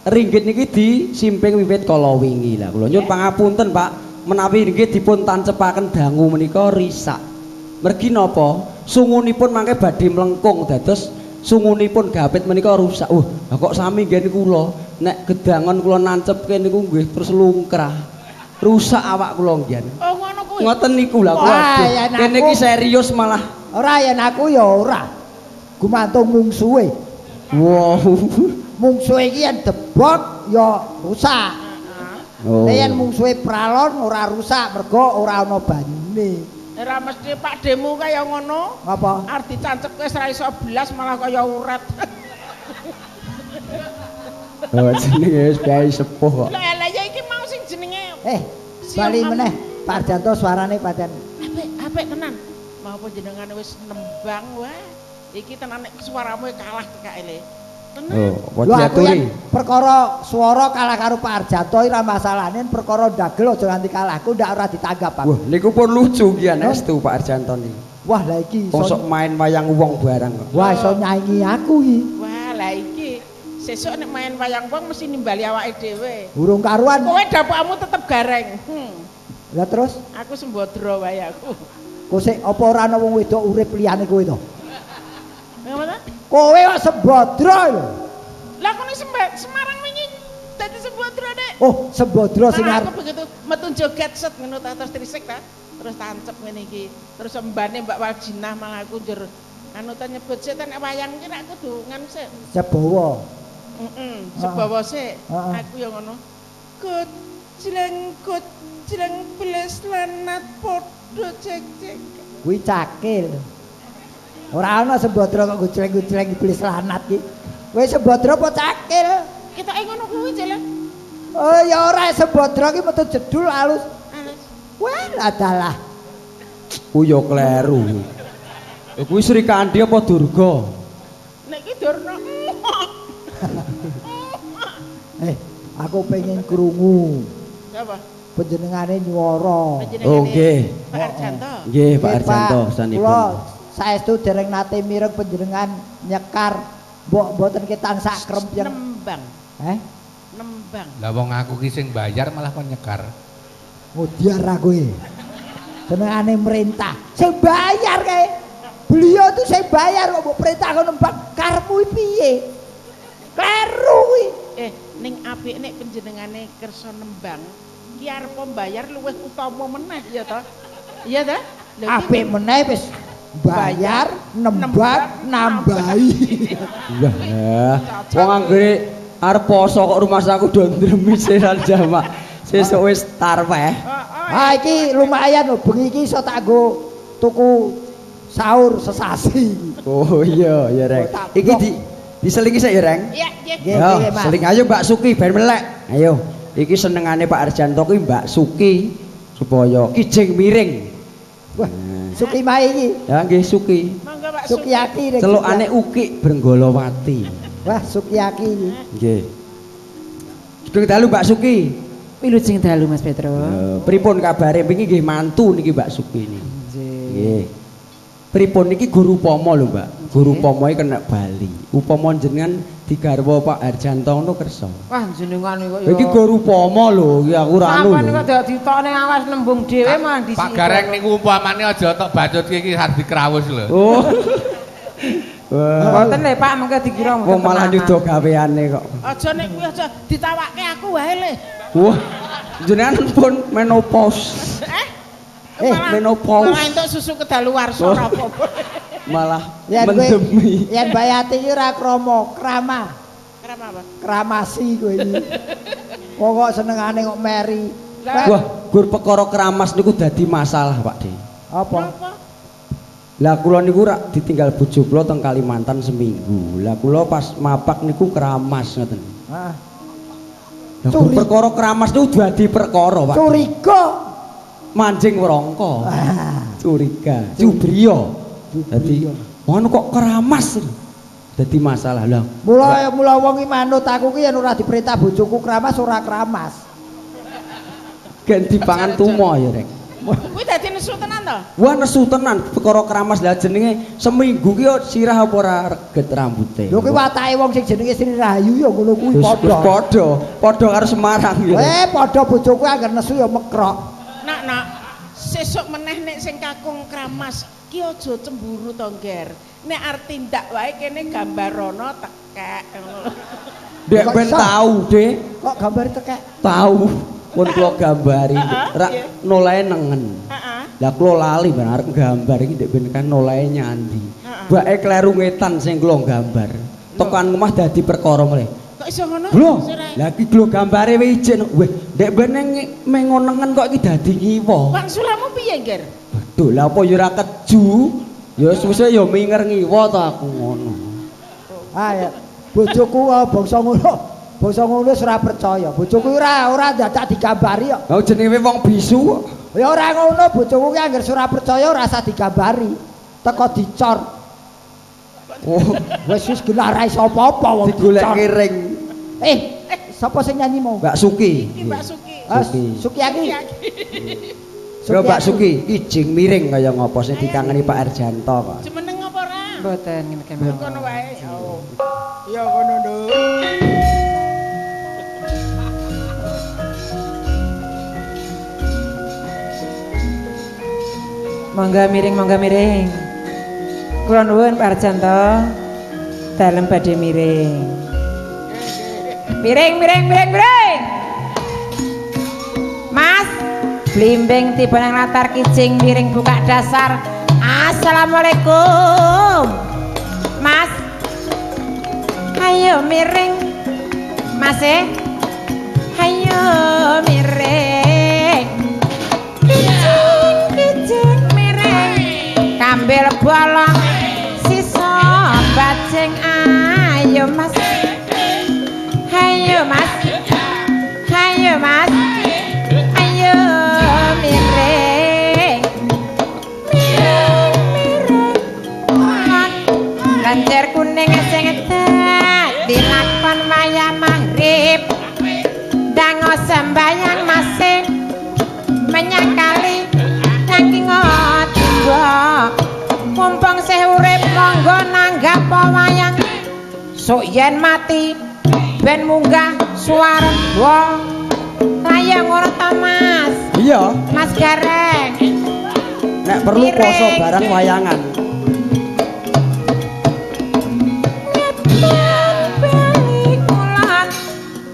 ringgit niki disimping wiwit kala wingi lah. Kula nyuwun pangapunten Pak, menawi ringgit dipun tancepaken dangu menika risak. Mergi napa? Sungunipun mangke badhe mlengkung dados sungunipun gapit menika rusak. Lah kok sami nggih kula nek gedangan kula nancepke niku nggih terus lungkrah. Rusak awak kula nggih. Oh ngono kuwi. Ngoten niku lah kula. Wah, ya Kene iki serius malah. Ora yen aku ya ora. Gumantung mungsuhe. Wow. Mungsuhe iki yen debot ya rusak. Oh. Nek yen mungsuhe pralon ora rusak mergo ora ana banyune. Ora mesti Pak Demu kaya ngono. Apa? Arep dicancep wis ra iso blas malah kaya urat. Oh, jenenge wis gawe sepuh kok. Lah ya iki mau sing jenenge Bali meneh Pak Arjanto suarane pancen apik tenan. Mau panjenengane wis nembang wae. Iki tenan nek suaramu kalah kekae le. Tenan. Oh, Lho apa aku diaturi? yen perkara swara kalah karo Pak Arjanto ora masalahne perkara dagel aja nganti kalah. Aku ndak ora ditanggap aku. Wah, niku pun lucu kian Estu Pak Arjanto niki. Wah, lah iki Kosok main wayang wong barang kok. Wah, iso nyanyi aku iki. Wah, lah iki sesuk nek main wayang wong mesti nimbali awake dhewe. Urung karuan. Kowe dapukmu tetep gareng. Lah terus Aku Sembadra wae aku. kok sik apa ora ana wong wedok urip liyane kowe to? Ngapa ta? Kowe kok Sembadra lho. Lah aku ning Semarang wingi dadi Sembadra Nek. Oh, Sembadra sing Malah arep. aku begitu metu joget set ngono ta terus trisik ta. Terus tancep ngene iki. Terus embane Mbak Waljinah malah aku njur anu ta nyebut setan nek wayang iki nek kudu nganu sik. Sebawa. Sebawa sik. Heeh. Aku ya ngono. Kut jleng beles lanat padha cek-cek. Kuwi cakil. Ora ana Sembadra kok gocleng-gocleng iblis lanat iki. Kowe Sembadra apa cakil? Kita ngono kuwi jalan. Oh ya ora Sembadra ki metu jedul alus. Alus. Wah, adalah. Ku yo kleru. Kuwi Sri Kandi apa Durga? Nek iki Durna. Aku pengen krungu Apa? panjenengane nyuwara. Oh nggih. Pak Arjanto. Nggih Pak Arjanto sanipun. Kula saestu dereng nate mireng panjenengan nyekar mbok mboten ketan sak krempyeng. Nembang. Nembang. Lah wong aku ki sing bayar malah kon nyekar. Mudiar kowe. Senengane merintah. Sing bayar kae. Beliau tuh sing bayar kok mbok perintah kok nembang karepmu piye? Kleru kuwi. Ning apik nek panjenengane kersa nembang, ki arep mbayar luwih utama meneh ya to? Iya ta? Apik meneh wis bayar nembang nambahi. Iya. Wong anggere arep poso kok rumah saku do ndremi seran jamak. Sesuk wis tarweh. Ah iki lumayan lho, bengi iki iso tak nggo tuku sahur sesasi. Oh iya ya Reng. Iki diselingi sik ya Reng. Iya, Nggih, Yo, nggih, Mas. seling ayo Mbak Suki ben melek. Ayo. Iki senengane Pak Arjanto kuwi Mbak Suki supaya kijing miring. Wah, Suki Mai iki. Ya nggih Suki. Monggo Pak Sukiyaki ning. Celukane Ukik Brenggolowati. Wah, Sukiyaki iki. Nggih. Sugeng dalu Mbak Suki. Wilujeng dalu Mas Petro. Pripun kabare wingi nggih mantu niki Mbak Suki niki. Nggih. Pripun niki guru upama lho Mbak. Guru upama iki kena Bali. Upama jenengan digarwa Pak Arjanto ngono kersa. Wah jenengan kok Iki guru upama lho, iki aku ora anu Sampeyan lho. kok dadi tokne awas nembung dhewe mah di Pak Gareng niku umpamane aja tok bacut iki harus dikrawus lho. Oh. Wah. Mboten le Pak mengke dikira mboten. Wong malah nyuda gaweane kok. Aja nek kuwi aja ditawakke aku wae le. Wah. Jenengan pun menopause. menopause. Malah entuk susu kedaluwarsa Oh. apa. Malah Yen kowe mendemi. yen Bayati iki ora krama, krama. Krama apa? Kramasi kowe iki. Kok senengane kok meri. Wah, gur perkara keramas niku dadi masalah, Pak De. Apa? Apa? Lah kula niku rak ditinggal bojo kula teng Kalimantan seminggu. Lah kula pas mapak niku keramas ngoten. Heeh. Lah gur perkara keramas niku dadi perkara, Pak. Curiga. Manjing wrangka. Ah, Curiga, cubriya. Dadi ngono kok keramas. Dadi masalah. Lah mula wong iki manut aku ki yen ora diperintah bojoku kramas ora kramas. gen dipangan tumo ya, Rek. Kuwi dadi nesu tenan to? Wah nesu tenan perkara keramas lah jenenge seminggu ki sirah apa ora reget rambute. Lho kuwi watake wong sing jenenge Sri Rahayu ya ngono kuwi Wis padha. padha karo Semarang ya. Padha bojoku anggar nesu ya mekrok. Nak, sesuk meneh nek sing kakung kramas ki aja cemburu to, Nger. Nek arep tindak wae kene gambar rono tekek ngono. Dek ben tau, Dek. Kok gambar tekek? Tahu pun kula gambari rak nolae nengen. Heeh. Lah kula lali ben arep gambar iki dek ben kan nolae nyandi. Bake kleru ngetan sing kula gambar. Tekan omah dadi perkara mulih. Kok iso ngono? Lho, lah iki lho gambare wis ijen. Weh, dek ben mengo nengen kok iki dadi kiwa. Bang Sulamu piye, Nger? Waduh, lah apa ya ora keju? Ya suwe ya minger ngiwa to aku ngono. Ah ya. Bojoku bangsa ngono. Bangsa ngono wis ora percaya. Bojoku ora dadak digambari kok. Lah jenenge wong bisu kok. Ya ora ngono, bojoku ki anggar ora percaya ora usah digambari. Teko dicor. Oh, Wis gelar ra iso apa-apa wong digoleki ring. Sapa sing nyanyi mau? Mbak Suki. Iki Mbak Suki. Sukiyaki. Ya Mbak Suki, kijing miring kaya ngopo sing dikangeni Pak Arjanto kok. Jemeneng apa ora? Mboten ngene kene. Kono wae. Oh. Ya ngono lho. Monggo miring. Kula nuwun Pak Arjanto. Dalem badhe miring. Miring. Mas, blimbing tiba nang latar kijing miring buka dasar. Assalamualaikum. Mas. Ayo miring. Mas ayo miring. Kijing miring. Kambil bolong sisa bajing ayo Mas. Ayo Mas. Ayo Mas. Ayo miring. Lancer kuning sing dadi lakon wayah maghrib. Dango sembayang masih menyang kali saking tiba. Mumpung sih urip monggo nanggap wayang. Sok yen mati ben munggah swarga. Layang ora ta Mas? Iya. Mas Gareng. Nek perlu poso barang wayangan.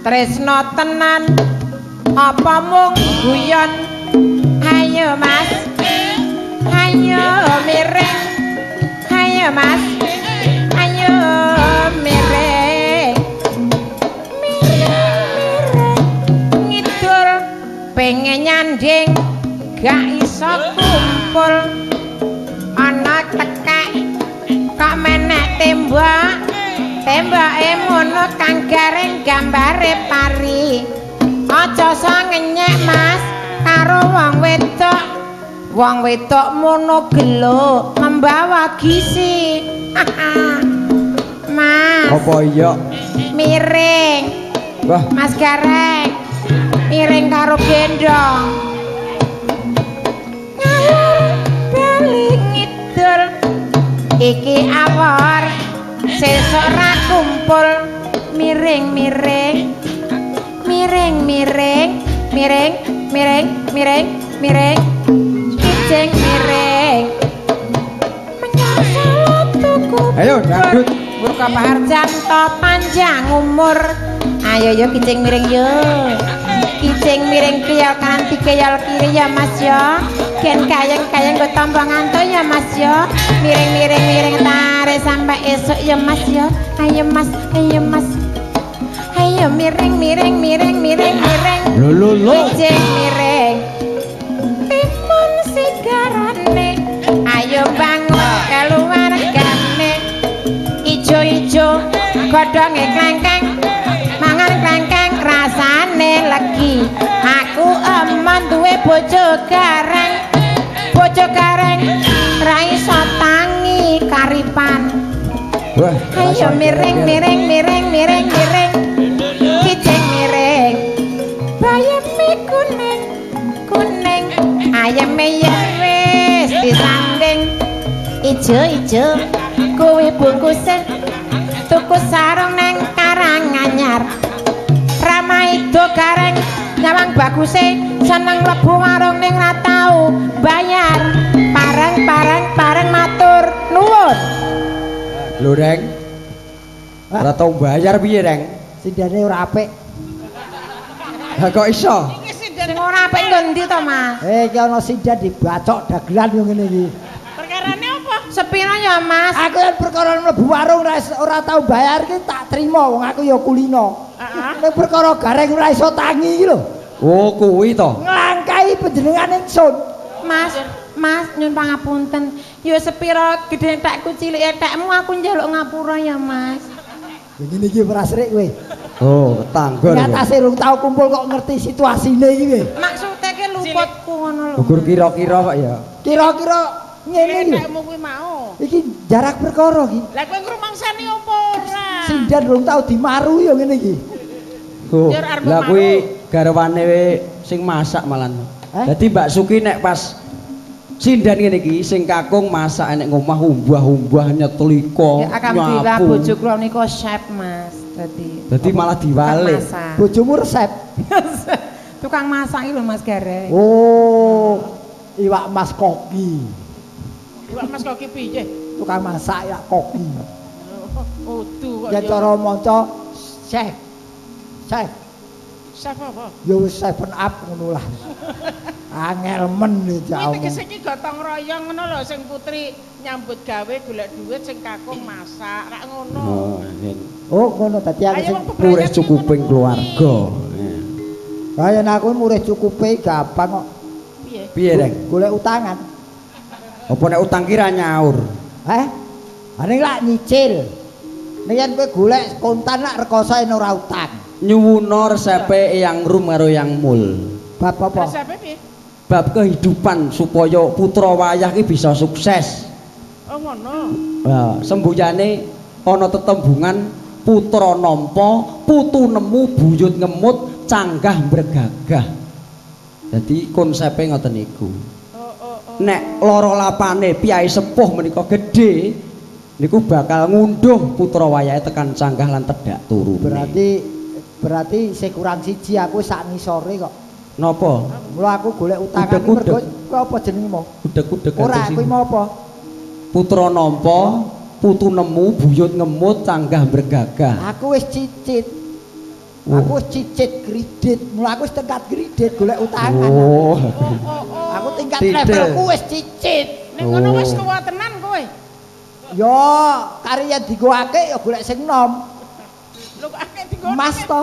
Tresno tenan apa mung guyon. Ayo Mas. Ayo miring. Ayo Mas. Ayo miring. Ngidul pengen nyanding gak iso kumpul. Ana tekek kok menek tembak. Tembake mono kang gareng gambare pari. Aja sangenyek Mas karo wong wedok. Wong wedok mono gelo membawa gizi. Mas. Apa iya? Miring. Wah, Mas Gareng. Miring karo gendong. Ngalor bali ngidul. Iki awor sesuk ra kumpul. Miring kijing miring menyang tuku. ayo dangdut. Burka Pak Arjanto panjang umur. Ayo yo kijing miring yo. Kijing miring kiyal kanan dikeyal kiri ya Mas yo. Ken kayang go tombo nganto ya Mas yo. Miring tarik sampai esok ya Mas yo. Ayo Mas. Ayo miring. Lho. Kijing miring. Timun sigarane. Ayo bangun keluargane. Ijo-ijo godhonge klengkeng. Mangan klengkeng rasane legi. Aku emon duwe bojo gareng. Ra iso tangi karipan. Wah, Ayo miring. Kijing miring. Bayame kuning. Ayame ya wis disanding. Ijo kuwi bungkuse. Tuku sarung nang Karanganyar. Ramaido gareng nyawang baguse. Seneng mlebu warung ning ra tau bayar. Pareng matur nuwun. Lho, Reng. Ora tau bayar piye, Reng? Sindane ora apik. Lah kok iso? Sing ora apik ngendi to, Mas? Iki ana sindan dibacok dagelan yo ngene iki. Perkarane apa? Sepira ya, Mas? Aku yen perkara mlebu warung ora tau bayar ki tak trima wong aku ya kulino. Nek perkara gareng ora iso tangi iki lho. Oh, kuwi to. Nglangkai panjenengan ingsun. Mas, nyun pangapunten. Ya sepira gedhe tekku cilik tekmu aku njaluk ngapura ya, Mas. Ngene iki ora srik kowe. Oh, ketanggur. Nyatase rung tau kumpul kok ngerti situasine iki kowe. Maksude ki luputku ngono lho. Gugur kira-kira kok ya. Kira-kira ngene iki. Tekmu kuwi mau. Iki jarak perkara iki. Lah kowe ngrumangsani apa ora? Sindan rung tau dimaru ya ngene iki. Oh, Jar arep lah mau. kuwi garwane sing masak malan. Dadi Mbak Suki nek pas sindan ngene iki sing kakung masak nek ngomah umbah-umbah nyetlika. Ya alhamdulillah bojo kula nika chef, Mas. Dadi malah diwale. Bojomu resep. Tukang masak iki lho Mas Gareng. Oh, iwak mas koki. Pak Mas Koki piye? Tukang masak ya koki. Udu kok. Ya cara maca chef. Chef. Chef apa? Ya wis 7 up ngono lah. Angel men iki Iki jauh. tegese iki gotong royong ngono lho sing putri nyambut gawe golek duit sing kakung masak rak ngono. Oh, yen Oh, ngono dadi aku sing murih cukuping keluarga. kaya aku murih cukupe gampang kok. Piye? Piye, Reng? Golek utangan. Apa nek utang ki ra nyaur? Ning lak nyicil. Nek yen kowe golek kontan lak rekoso yen ora utang. Nyuwuna resepe Eyang Rum karo Eyang Mul. Bab apa? Resepe piye? Bab kehidupan supaya putra wayah ki bisa sukses. Oh ngono. Nah, sembujane ana tetembungan putra nampa, putu nemu, buyut ngemut, canggah mbregagah. Dadi konsepe ngoten niku. Nek lara lapane piyai sepuh menika gedhe niku bakal ngunduh putra wayahe tekan canggah lan tedak turu. Berarti sing kurang siji aku sak ngisore kok. Napa? Mula aku golek utangan iki mergo kowe apa jenengmu? Udeg-udeg Ora kuwi mau apa? Putra nampa, putu nemu, buyut ngemut, canggah mbregagah. Aku wis cicit. Aku wis cicit kredit. Mula aku wis tingkat kredit golek utangan. Oh. Aku tingkat Tidel. levelku wis cicit. Nek ngono wis tuwa tenan kowe. Yo, karya digoake ya golek sing nom. Lho kok akeh digono. Mas to.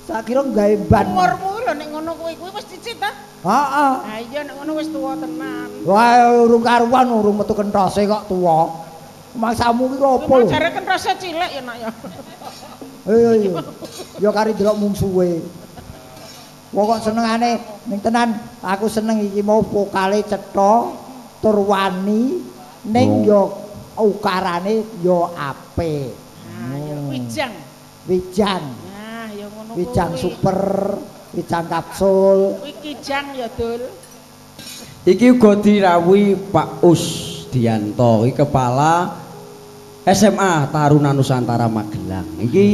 Sak kira gawe ban. Umurmu lho nek ngono kuwi wis cicit ta? Heeh. Ha iya nek ngono wis tuwa tenan. Wah, urung karuan urung metu kentose kok tuwa. Mangsamu ki opo lho? Jare kentose cilik ya nak ya. Iya. Ya kari delok mungsuhe. Wong kok senengane ning tenan aku seneng iki mau vokale cetha tur wani ning yo ukarane yo apik. Nah, ya wijang. Wijang. Nah, ya ngono kuwi. Wijang super, wijang kapsul. Kuwi kijang ya, Dul. Iki uga dirawuhi Pak Usdianto, iki kepala SMA Taruna Nusantara Magelang. Iki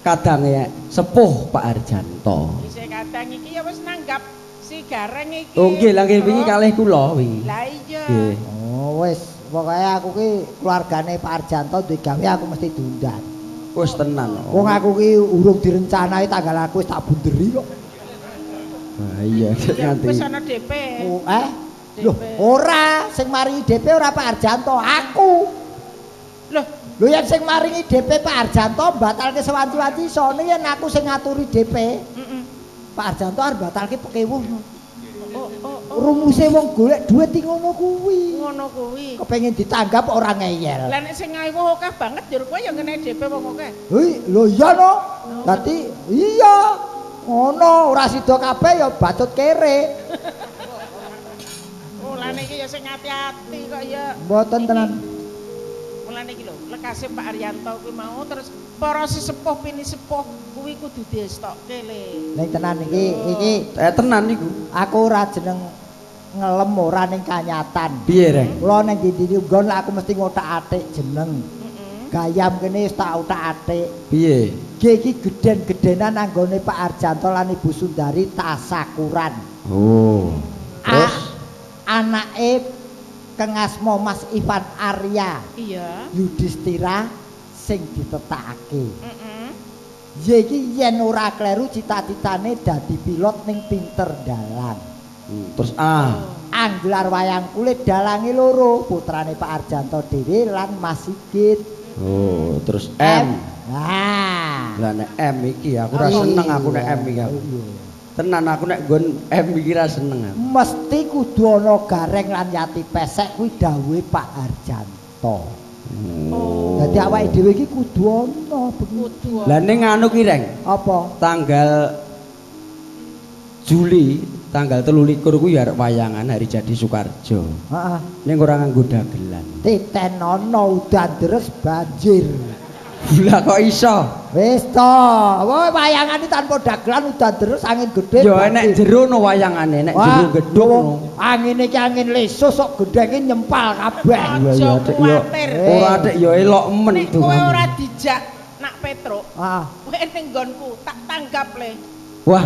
kadange sepuh Pak Arjanto. Isih kadang iki ya wis nanggap si gareng iki. Oh nggih, lha nggih wingi kalih kula wingi. Lah iya. Nggih. Oh wis, pokoke aku ki keluargane Pak Arjanto duwe gawe aku mesti diundang. Wis tenan. Wong aku ki urung direncanai tanggal aku wis tak bunderi kok. Nah, iya nganti. Wis ana DP. Oh, Loh, ora sing maringi DP ora Pak Arjanto, aku. Loh, Lho yen sing maringi DP Pak Arjanto batalke sewanti-wanti sone yen aku sing ngaturi DP. Pak Arjanto arep batalke pekewuh. Rumuse wong golek duit iki ngono kuwi. ngono kuwi. Kepengin ditanggap ora ngeyel. Lah nek sing ngawuh akeh banget jur kowe ya ngene DP wong akeh. Hei, lho iya no. Dadi iya. Ngono, ora sida kabeh ya batut kere. Mulane iki ya sing ati-ati kok ya. Mboten tenan. Mulane iki lho, lekase Pak Aryanto kuwi mau terus para sesepuh pini sepuh kuwi kudu distokke le. Ning tenan iki Tenan niku. aku ora jeneng ngelem ora ning kanyatan. Piye, Reng? Kula ning ndi nggon aku mesti ngotak-atik jeneng. Gayam kene wis tak otak-atik. Piye? Nggih iki gedhen-gedhenan anggone Pak Arjanto lan Ibu Sundari tasakuran. Oh. Terus Anake kengasmo Mas Ivan Arya Iya. Yudhistira sing ditetake. Heeh. Ya iki yen ora kleru cita-citane dadi pilot ning pinter dalang. Terus Anggelar wayang kulit dalange loro, putrane Pak Arjanto dhewe lan Mas Sigit. Oh, terus M. Nah, Lah nek M iki aku ora seneng aku nek M iki. Tenan aku nek nggon M iki ra seneng aku. mesti kudu ana gareng lan yati pesek kuwi dawuhe Pak Arjanto. Oh. Dadi awake dhewe iki kudu ana begitu. Lah ning anu ki, Reng, Apa? tanggal Juli tanggal 23 kuwi arep wayangan Hari Jadi Soekarjo. Heeh. Ning ora nganggo dagelan. Titen ana udan deres banjir. Lah kok iso? Wis to, wayangane tanpa dagelan udan deres angin gedhe. Ya enek jero no wayangane, nek jero gedhong no. Angin iki angin lesus sok gedhenge nyempal kabeh. Iya Dik ya. Ora Dik ya elok men Nek itu. kowe ora dijak nak Petruk, Heeh. kowe ning nggonku tak tanggap le. Wah,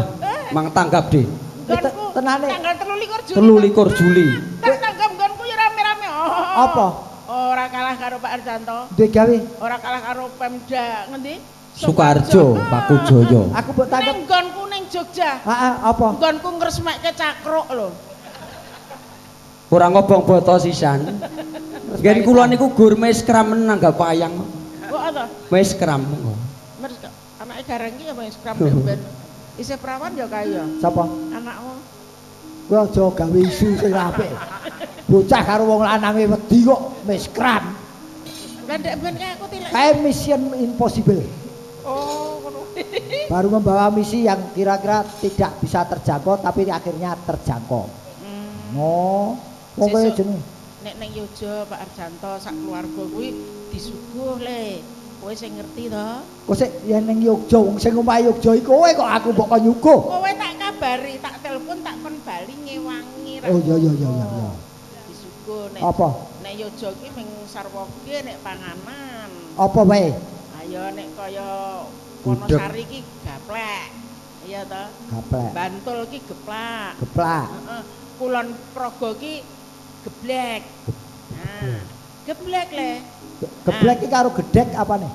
mang tanggap deh. Nggonku tenane. tanggal 23 Juli. 23 Juli. Tak tanggap nggonku ya rame-rame. Oh, Apa? Ora kalah karo Pak Arjanto. Duwe gawe. Ora kalah karo Pemda ngendi? Sukarjo, Paku Joyo. Aku mbok tangkep. Ning nggonku ning Jogja. Heeh, apa? Nggonku ngresmekke cakruk lho. Ora ngobong boto sisan. Ngen kula niku gur meskram nanggap wayang. Kok apa? Meskram. Mes anake gareng iki apa skram ben. Isih perawan ya kae ya. Sapa? Anakmu. Kowe aja gawe isu sing apik. Bocah karo wong lanange wedi kok meskram. Lah ndek ben kae aku tilek. Kayak Mission Impossible. Oh, ngono. Baru membawa misi yang kira-kira tidak bisa terjangkau tapi akhirnya terjangkau. Oh, wong kaya Sesuk jenenge. Nek ning Yojo Pak Arjanto sak keluarga kuwi disuguh le. Kowe sing ngerti to? Kok sik yen ning Yogya wong sing omahe Yogya iki kowe kok aku mbok kon nyuguh. Kowe tak kabari, tak telepon, tak kon bali ngewangi ra. Oh iya. Disuguh nek Apa? nek Yojo ki ming sarwoge nek panganan. Apa wae? Ayo nek kaya Gudeg. Wonosari ki gaplek. Iya to? Gaplek, Bantul ki geplak. geplak. Heeh. Kulon Progo ki geblek. Nah, geblek le. Geblek iki karo gedhek apane?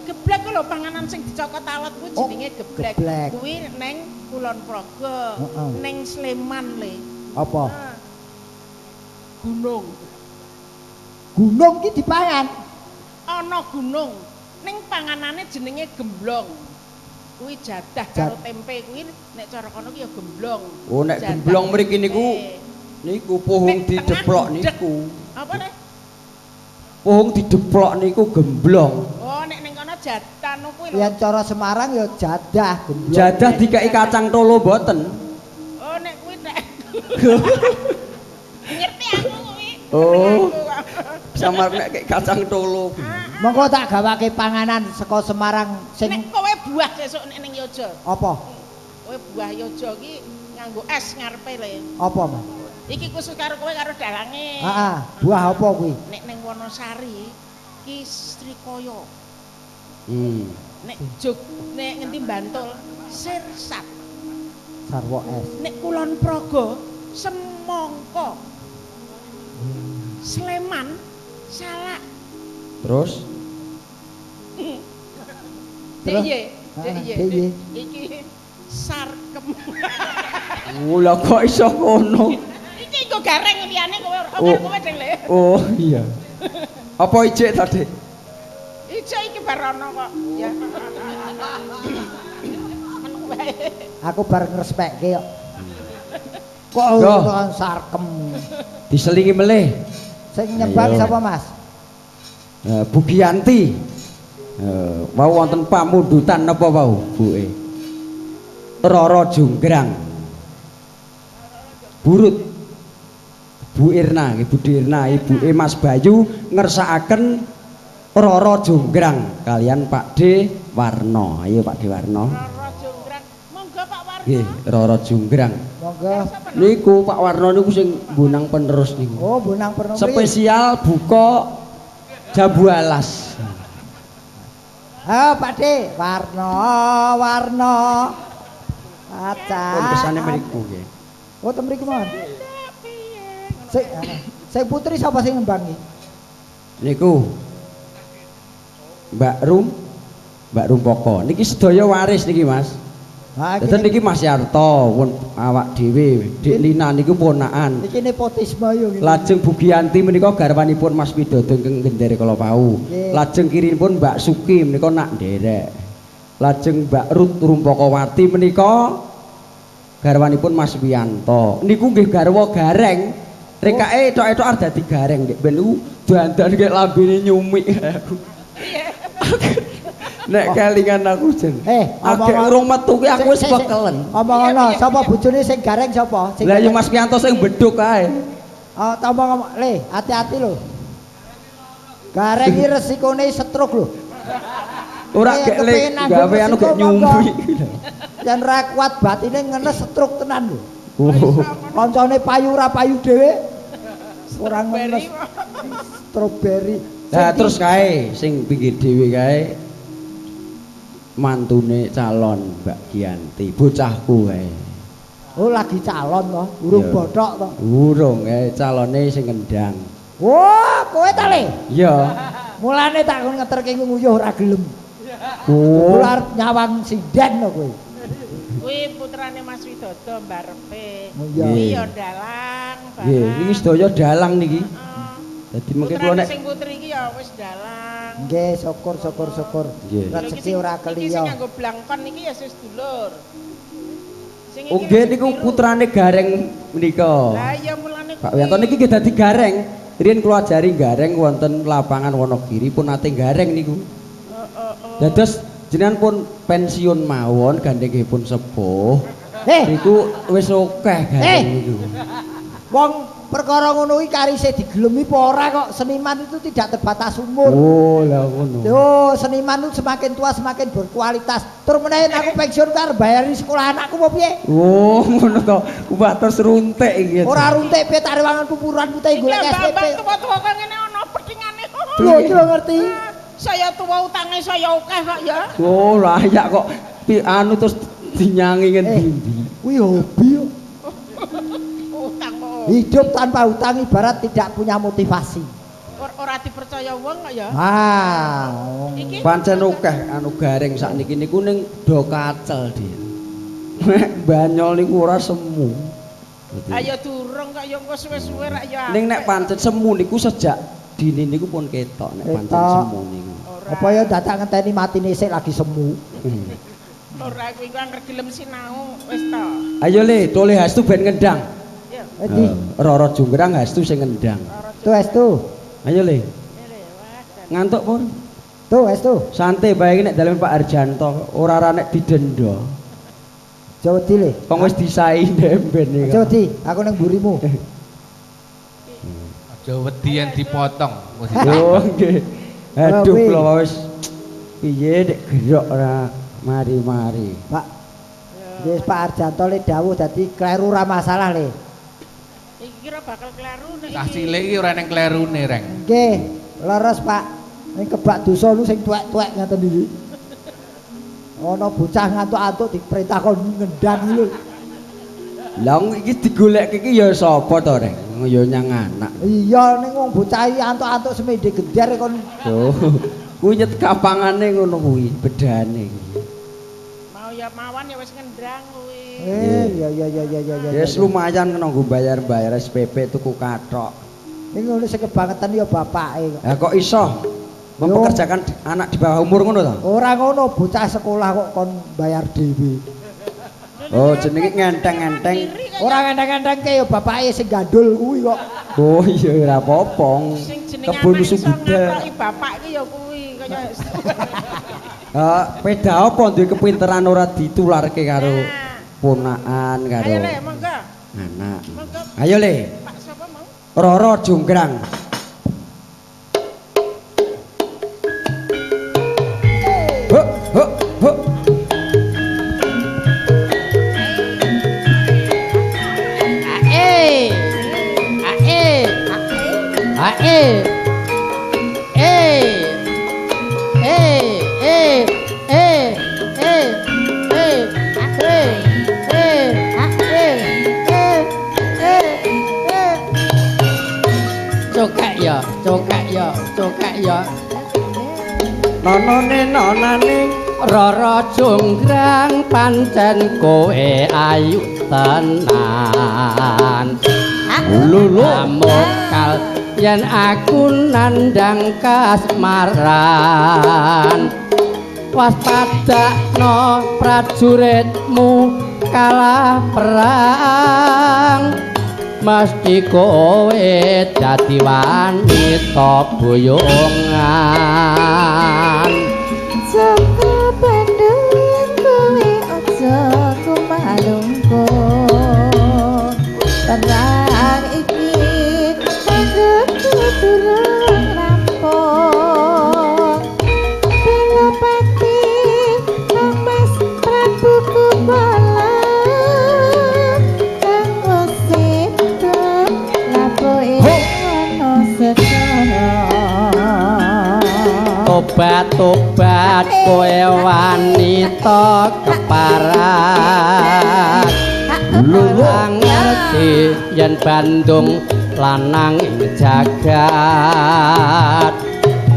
Geblek ku lho panganan sing dicokot alat kuwi Oh, jenenge geblek. geblek. Kuwi ning Kulon Progo, Heeh. ning Sleman le. Apa? Nah, gunung. Gunung ki dipangan. Ana gunung. Ning panganane jenenge gemblong. Kuwi jadah karo tempe kuwi nek cara kono ki ya gemblong. Oh nek Jadah gemblong mriki niku tempe. niku puhung Nek tengah dideplok gudeg. niku. Apa nek? Puhung dideplok niku gemblong. Oh nek ning kono jadah no kuwi lho. Yen cara Semarang ya jadah, gemblong. Jadah dikai kacang tolo mboten. Oh nek kuwi nek. Ngerti aku kuwi. Oh. Aku. Samar nek kayak kacang tolo. Monggo tak gawake panganan saka Semarang sing Nek kowe buah sesuk nek ning Yojo. apa? Kowe buah Yojo ki nganggo es ngarepe le. Apa, Mas? Iki khusus karo kowe karo dalange. Heeh, buah apa kuwi? Nek ning Wonosari ki srikaya. Nek nek ngendi Bantul sirsat. Sarwa es. Nek Kulon Progo semangka. Sleman salak. Terus Terus? Dek. Iki sarkem. Lah kok iso ngono? Iki nggo gareng liyane kowe ora Oh. kowe ding le. Oh iya. Apa ijik tadi? Ijo iki barono kok. Ya. Anu wae. Aku bareng ngrespekke kok. Kok Yo. ora sarkem. Diselingi melih. Sing nyembang Ayo. sapa, Mas? Bugianti. Mau wonten pamundutan napa wau, Buke? Roro Jonggrang. Burut. Bu Irna, nggih Bu Irna, ibuke Mas Bayu ngersakaken Roro Jonggrang kalian Pak D Warno. Ayo Pak D Warno. Roro Jonggrang. Monggo Pak Warno. Nggih, Roro Jonggrang. Monggo. Niku Pak Warno niku sing bunang penerus niku. Oh, bonang perno. Spesial buka Jambu Alas. Ah, Pak D, Warno. Aca. Pun kesane mriku nggih. Oh, ten mriku mawon. Sing putri sapa sing nembangi? Niku Mbak Rum Poko. Niki sedaya waris niki Mas. Ha Dadi niki Mas Yarto pun awak dhewe. Dik Lina niku ponakan. iki nepotisme yo ngene. Lajeng Bugianti menika garwanipun Mas Widodo ingkang Gendere Kalapau. Nggih. Lajeng kirinipun Mbak Suki menika nak nderek. Lajeng Mbak Ruth Rumpakawati menika garwanipun Mas Wiyanto. Niku nggih garwa gareng. Rekake tok-tok arep dadi gareng nek ben niku dandan kek lambene nyumik aku. Nek kelingan aku jen. Akeh urung metu ki aku wis pekelen. Omong-omong, sapa bojone sing gareng sapa? Lah ya Mas Wiyanto sing beduk kae. Oh, ta omong le, hati-hati lho. Gareng iki resikone stroke lho. Ora gek le gawe anu gek nyumik. Yen ra kuat batine ngenes stroke tenan lho. Oh. Kancane payu ra payu dhewe. Ora ngenes strawberry. Nah terus kae sing pinggir dhewe kae mantune calon Mbak Gianti, bocahku kae. Oh lagi calon to, urung Iya. bothok to. Urung kae calone sing ngendang. Wah, kowe ta le? Iya. Mulane tak kon ngeterke nguyuh ora gelem. Oh. Ular nyawang sinden no kowe. Kuwi putrane Mas Widodo mbarepe. Oh, iya. Kuwi ya dalang, Nggih, niki sedaya dalang niki. Heeh. Dadi mengke kula Putrane nek sing putri iki ya wis dalang. Nggih, syukur. Nggih. Rezeki ora Iki sing keliya. nganggo blangkon iki ya sedulur. Sing iki Oh nggih wis niku biru. putrane Gareng menika. Lah iya mulane Pak Wiyanto niki nggih dadi Gareng. Riyen kula ajari Gareng wonten lapangan Wonogiri pun nate Gareng niku. Dados jenengan pun pensiun mawon gandhengipun sepuh. Niku wis akeh Gareng niku. Wong perkara ngono iki karise digelemi apa ora kok seniman itu tidak terbatas umur. Oh, lah ngono. Yo, seniman itu semakin tua semakin berkualitas. Tur menawa aku pensiun karo bayari sekolah anakku apa piye? Oh, ngono to. Kuwatos runtik iki. Ora runtik piye tak rewangan kuburan putih golek SPP. Tua-tua kok ngene ana pedhingane. Lho, iki lho ngerti. Saya tua utange saya akeh kok ya. Oh, layak kok anu terus dinyangi ngendi-endi. Kuwi hobi yo. Utang kok. Hidup tanpa utang ibarat tidak punya motivasi. Ora dipercaya wong kok ya. Ah. Pancen akeh anu Gareng sakniki niku ning do kacel dia. Banyol niku ora semu. Ayo durung kok ya suwe-suwe rak ya. Ning nek pancen semu niku sejak dini niku pun ketok nek pancen Ketok. semu niku. Apa ya dadak ngenteni matine sik lagi semu. Ora kuwi kan gelem sinau wis to. Ayo le, tole hastu ben ngendang. Ya. Endi? Roro junggrang hastu sing ngendang. Tuh es tuh. Ayo le. Ini wah. Ngantuk pun. Tuh es tuh. Santai bae iki nek dalem Pak Arjanto, ora ora nek didenda. Jawa Dile. Wong wis disai ndemben iki. Jawa Di, aku nang mburimu. Aja wedi yen dipotong. Wis Oh nggih. Aduh Wih. kula wis piye nek gerok ora mari-mari. Pak. Wis Pak Arjanto le dawuh dadi kleru ora masalah le. Iki kira bakal kleru nek Cah iki. cilik iki ora ning klerune, Reng. Nggih, leres Pak. Ning kebak dosa lu sing tuwek-tuwek ngaten iki. Ana bocah ngantuk-antuk diperintah kon ngendang lho. Lah iki digoleki iki ya sapa to, Reng? Ya nyang anak. Iya ning wong bocah iki antuk-antuk semede gender kon. Oh. Kuwi nyet kapangane ngono kuwi bedane. Mau ya mawan ya wis ngendang kuwi. Iya. Wis lumayan kena nggo bayar-bayar SPP tuku kathok. Ning ngono sing kebangetan ya bapake kok. Lah kok iso mempekerjakan anak di bawah umur ngono to? Ora ngono, bocah sekolah kok kon bayar dhewe. Oh, jenenge ngenteng-ngenteng. Ora ngenteng-ngenteng ke ya bapake sing gandul kuwi kok. Oh iya ora apa-apa. Sing jenenge Kebun anak iso Sugida. ngatroki bapak iki ya kuwi kaya Peda apa duwe kepinteran ora ditularke karo ponakan karo Ayo le, monggo. anak. Monggo. Ayo le, Pak sapa mau? Roro Jonggrang. Huk, huk, huk. cokek ya Nonone nonane Roro Jonggrang pancen kowe ayu tenan lulu mokal yen aku nandang kasmaran waspadakno prajuritmu kalah perang mesti kowe dadi wanita boyongan Saka panduan kowe aja kumalungku Perang iki anggoku durung rampung Balapati Mas Prabu Kumala Kang usita lapoe ana secara Tobat-tobat kowe wanita keparat Lu ngerti yen Bandung lanang ing jagat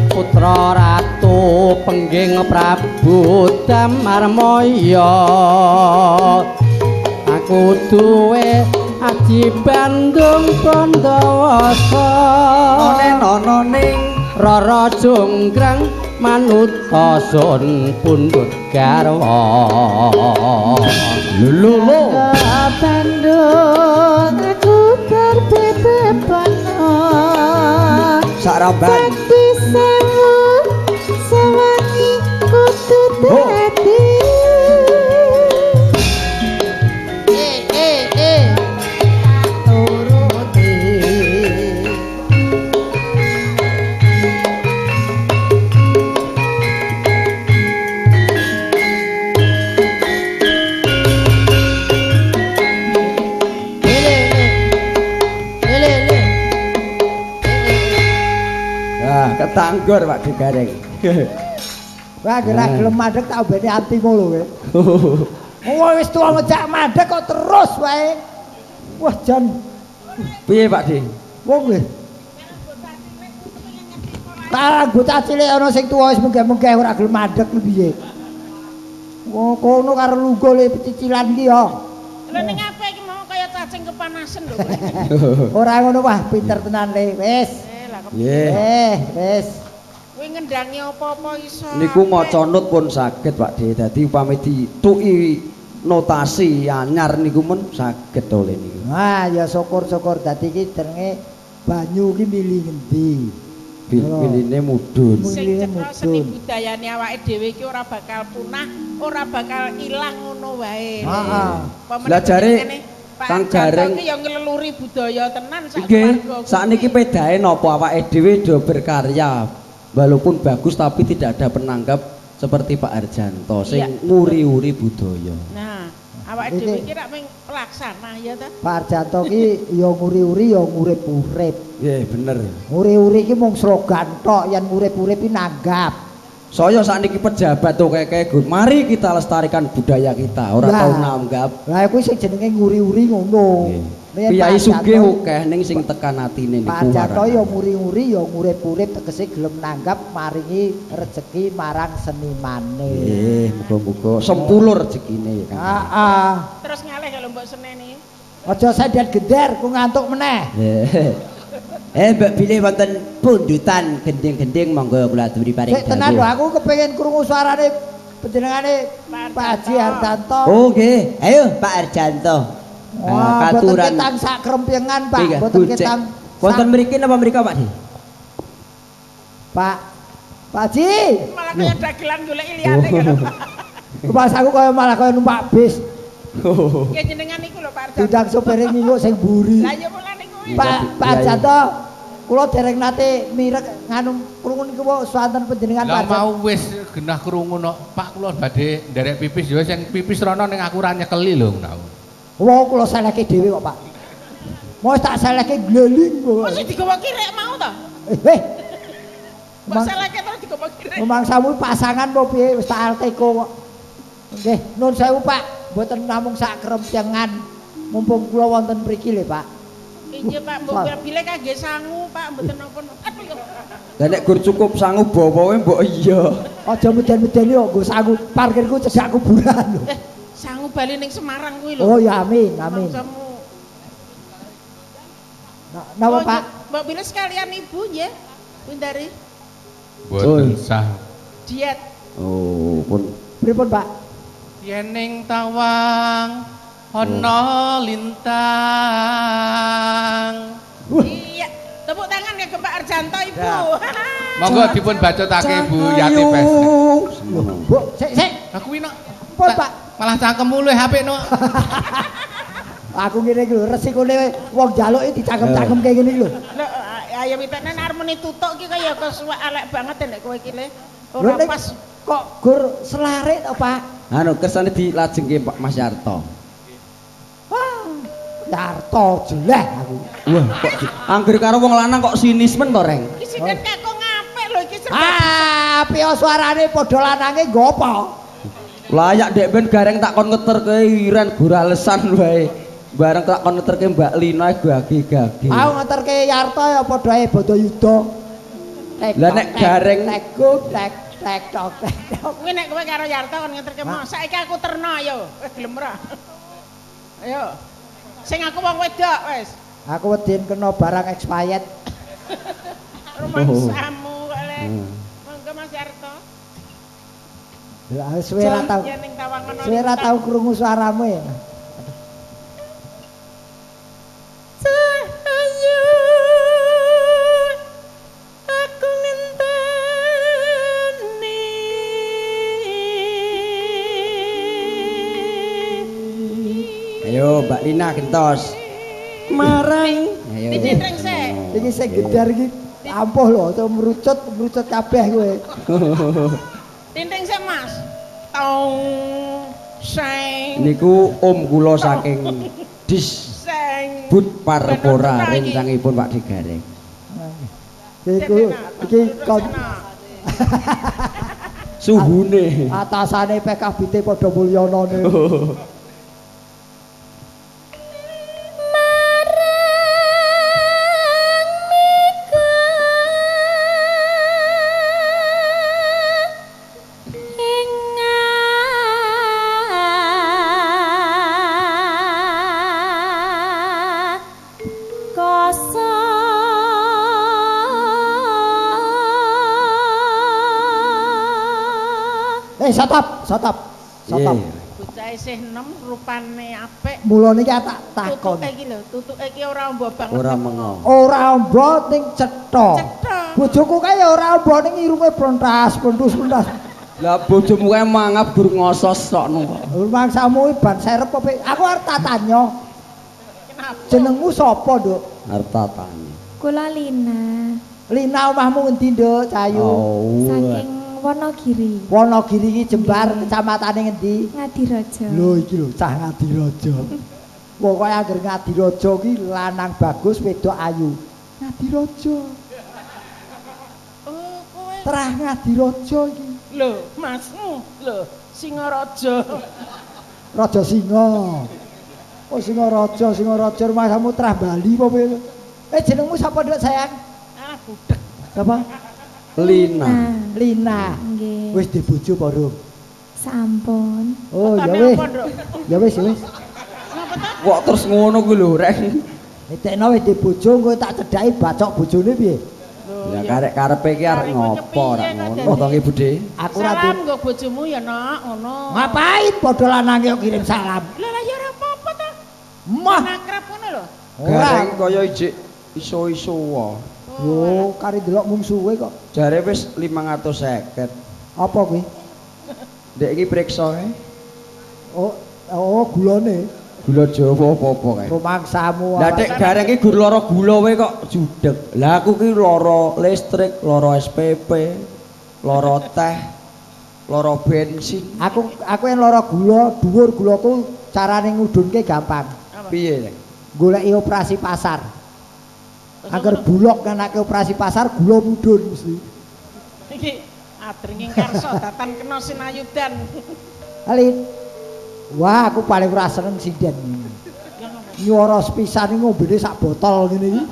putra ratu pengging Prabu Damarmaya aku duwe aji Bandung Pandawasa ana ning Rara Jonggrang manuta sun pundhut garwa lulu Bandung aku terpepepono saramban sewu sewangi kudu dadi turuti ketanggor Pak Digareng. Wah, kira gelem madhek tak obene atimu lho kowe. Wah, wis tuwa ngejak madhek kok terus wae. Wah, jan. Piye Pak Di? Wong nggih. Karo bocah cilik ana sing tuwa wis munggah-munggah ora gelem madhek piye. Wong kono karo lungguh le cicilan ki yo. Lha ning apa iki mau kaya cacing kepanasan lho. Ora ngono wah, pinter tenan le. Wis. Nggih. Wis. Kuwi ngendangi apa-apa iso. Niku maca not pun saged Pak Di. Dadi upami dituki notasi anyar niku men saged oleh niku. Wah, ya syukur-syukur dadi iki jenenge banyu ki milih ngendi. Piline mudhun. Sing cetha seni budayane awake dhewe iki ora bakal punah, ora bakal ilang ngono wae. Heeh. Lah jare Kang Gareng iki ya ngleluri budaya tenan sak nggih, keluarga. sakniki pedae napa awake dhewe do berkarya. Walaupun bagus tapi tidak ada penanggap seperti Pak Arjanto sing nguri-uri budaya. Nah, awake dhewe iki rak mung pelaksana ya ta. Pak Arjanto ki ya nguri-uri ya ngurip-urip. Nggih, bener. Nguri-uri ki mung slogan tok, yen ngurip-urip ki nanggap. Saya sakniki pejabat to keke mari kita lestarikan budaya kita, ora tau nanggap. Lah kuwi sing jenenge nguri-uri ngono. Piyai sugih akeh ning sing tekan atine niku. Pak Arjanto ya nguri-nguri ya ngurip-urip tegese gelem nanggap maringi rezeki marang senimane. Nggih, muga-muga sempulur rezekine ya Kang. Heeh. Terus ngalih kalau mbok seneni. Aja sendet gender ku ngantuk meneh. Mbak pilih wonten pundutan gending-gending monggo kula aturi paring Sik tenan lho aku kepengin krungu suarane panjenengane Pak Haji Arjanto. Oh nggih, ayo Pak Arjanto. Wah, boten ketang sak krempengan Pak, boten ketang. Wonten mriki napa mrika Pak Di? Pak Haji. Malah kaya dagelan golek liyane kalau. Kepas aku kaya malah kaya numpak bis. Ya jenengan niku lho Pak Arjanto. Dudang sopere nginguk sing buri. Lah ya mulane kuwi. Pak Arjanto, kula dereng nate mirek nganu krungu niku kok swanten panjenengan Lah Pak Arjanto. mau wis genah krungu no. Pak kula badhe nderek pipis ya sing pipis rono ning aku ra nyekeli lho ngono. Wah, kula seleke dhewe kok Pak. Mau tak seleke gleling kok. Mesti digawa kirek mau to? Masalahke terus digawa kirek. Memang samu pasangan apa piye wis tak alteko kok. Nggih, nuwun sewu Pak, mboten namung sak krempengan. Mumpung kula wonten mriki lho Pak. Inggih Pak, mbok bile kangge sangu Pak, mboten napa-napa. Aduh. Lah nek gur cukup sangu bawae mbok iya. Aja meden-medeni kok nggo sangu parkirku cedhak kuburan lho. Sangu bali ning Semarang kuwi lho. Oh ya amin, amin. Napa Pak? Mbok bile sekalian Ibu nggih. Windari. Mboten sah. Diet. Oh, pun Pripun Pak? Yen ning tawang ana lintang. Iya, tepuk tangan ya ke Pak Arjanto Ibu. Monggo dipun bacotake Bu Yati Pes. Bu, sik. Aku kuwi nok. Pun Pak. Malah cangkemmu luwih apik nok. Aku ngene iki lho, resikone wong njaluk iki dicangkem-cangkemke ngene iki lho. Lho, ayo mitene arep muni tutuk iki kaya kesuwek elek banget nek kowe iki le. Ora pas kok gur selarik to Pak. anu kersane dilajengke Pak Mas Yarto. Wah, Yarto jeleh aku. Wah, kok anggere karo wong lanang kok sinismen to, Reng? iki sing kakung apik lho iki serba. Piye suarane padha lanange nggo apa? Layak dek ben Gareng tak kon ngeterke iren guralesan wae. bareng tak kon ngeterke Mbak Lina gagi-gagi. Aku ngeterke Yarto ya padha ae Badayuda. Lah nek gareng tek tok. Kuwi nek kowe karo Yarto kon ngeterke mos. Saiki aku terno ayo. Gelem ora? Ayo. Sing aku wong wedok wis. Aku wedin kena barang expired. Rumangsamu kok le. Monggo Mas Yarto. Lah suwe ra tau. Ya ning tawangan. Suwe ra tau krungu suaramu ya. Ayo Mbak Lina gentos. Marang Ayo. Dicendreng sik. Iki sing gedar iki ampuh lho, to merucut kabeh kowe. Tinding sik Mas. Tong seng. Niku om kula saking dis Seng. but parpora rencangipun Pak Digareng. Iki kon Suhune. atasane PKBT padha mulyanane. Satap. Bocah isih enom rupane apik. Mula niki tak takon. Tutuke iki lho, tutuke iki ora ombo banget. Ora mengo. Ora ombo ning cetha. Cetha. Bojoku kae ya ora ombo ning irunge brontas. Lah bojomu kae mangap gur ngosos sokno kok. Mangsamu iki ban serep apa? Aku arep tatanya. Kenapa? Jenengmu sapa, Nduk? Arep tatani. Kula Lina. Lina omahmu endi, Nduk? Cayu. Oh. Saking Wonogiri. Wonogiri iki Jembar, kecamatane ngendi? Ngadirojo. Lho iki lho, cah Ngadirojo. Pokoke anggere Ngadirojo iki lanang bagus, wedok ayu. Ngadirojo. Oh, kowe. Terah Ngadirojo iki. Lho, Masmu. Lho, Singaraja. Raja Singa. Oh Singaraja rumah kamu terah Bali apa kowe? Jenengmu sapa, Nduk, sayang? Ah, budek. Sapa? Lina. Lina. Nggih. Wis dibojo apa durung? Sampun. Oh, ya Otone wis. apa, Nduk? Ya wis. Ngapa ta? Kok terus ngono kuwi lho, Rek. Etekno wis dibojo engko tak cedhaki bacok bojone piye? Ya karek-karepe iki arep ngopo ora ngono to ki Budhe. Aku ra Salam nggo bojomu ya, Nok, ngono. ngapain padha lanange kok kirim salam. Lah lah ya ora apa-apa ta. Mah, Akrab ngono lho. Gareng kaya ijik iso-iso wae. Yo, kari delok mung suwe kok. Jare wis 550. Apa kuwi? Ndek iki priksa kae. Oh, gulane. Gula Jawa apa-apa kae. Rumangsamu. Lah Dek gareng iki gur lara gula wae kok judeg. Lah aku ki lara listrik, lara SPP, lara teh, lara bensin. Aku yang lara gula, dhuwur gulaku carane ngudunke gampang. Piye, Dek? Goleki operasi pasar. Agar bulog nganake operasi pasar gula mudhun mesti. Iki adringing karso datan kena sinayudan. Alin. Wah, aku paling ora seneng sinden. Nyuara sepisan iki ngombene sak botol ngene iki.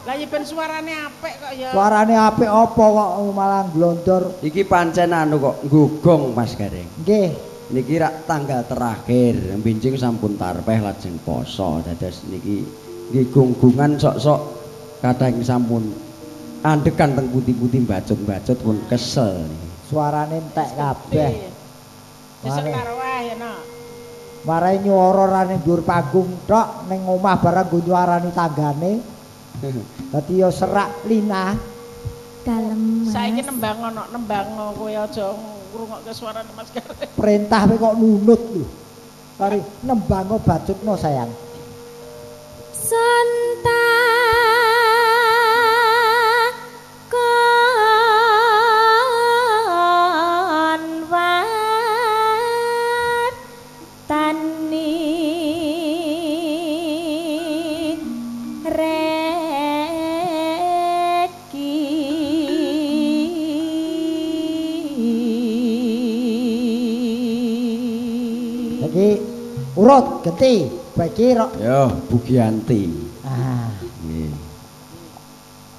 Lah ya ben suarane apik kok ya. Suarane apik apa kok malah glondor. Iki pancen anu kok nggugong Mas Gareng. Nggih. Niki rak tanggal terakhir, benjing sampun tarpeh lajeng poso. Dados niki nggih gunggungan sok-sok kadang sampun andekan teng putih-putih bacot-bacot pun kesel niki. Suarane entek kabeh. Sesuk Mane. karo wae ya, Nok. Marai nyuara ra ning dhuwur panggung tok ning omah barang go nyuarani tanggane. Dadi ya serak Lina. Dalem. Mas. Saiki nembang kowe aja ngrungokke suarane Mas Gareng. Perintah kowe kok nunut lho. Kari nembang bacutno sayang. Santa konwar tani reki. Urut genti. Bagi rok. Yo, Bugianti. Ah. Nggih.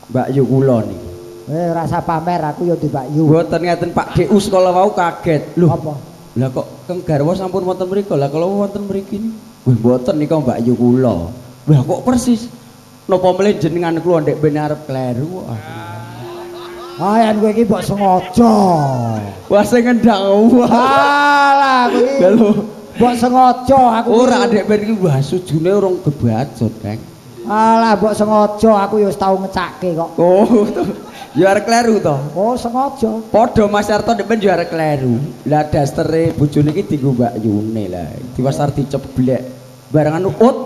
Mbak Yu kula niki. Rasa pamer aku ya di Mbak Yu. Mboten ngeten Pak DU sekolah wau kaget. Lho, Apa? lah kok Kang Garwa sampun wonten mriku. Lah kalau wonten mriki niki. Wih, mboten nika Mbak Yu kula. Lah kok persis. Napa mleh jenengan kula ndek ben arep kleru. Ayan kowe iki mbok sengaja. Wah sing ngendhak. Alah kowe iki. Lho, Mbok sengaja aku. ora ndek ben iki wah sujune urung kebajot, Kang. Alah mbok sengaja aku ya wis tau ngecake kok. Oh, ya arep kleru to. Oh sengaja. Padha Mas Arto ndek ben yo arep kleru. Lah dastere bojone iki dienggo Mbak Yune lah. Diwasar diceblek. Barengan ut.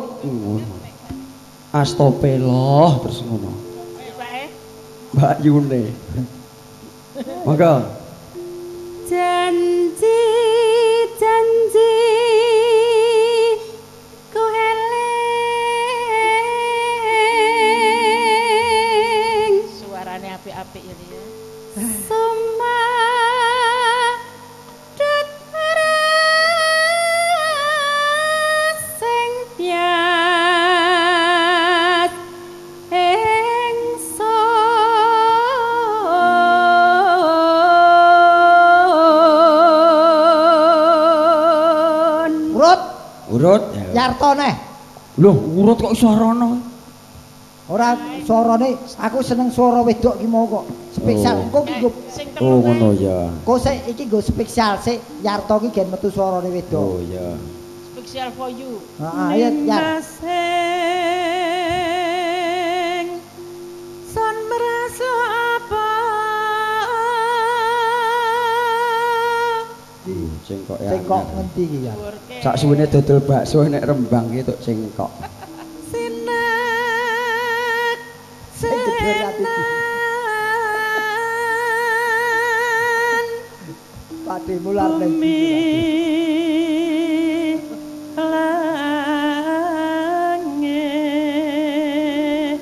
Astagfirullah terus ngono. Mbak Yune. Monggo. Janji ku eling. Suarane apik-apik ya dia. Sumadut sing tiat ingsun. Urut. Yarto neh. Loh, urut kok iso rono. Ora suarane aku seneng suara wedok ki mau kok. Spesial. Oh. Kok nggo Sing Oh, temen ngono ya. kok sik iki nggo spesial sik Yarto ki gen metu suarane wedok. Oh, ya. special for you. Heeh, ya. Sing son merasa apa Cengkok ya. Cengkok ngendi ki ya? Burke. Sak suwene dodol bakso nek Rembang ki tok cengkok. sinek Geger ati iki. senan Pati mular ning bumi iki. langit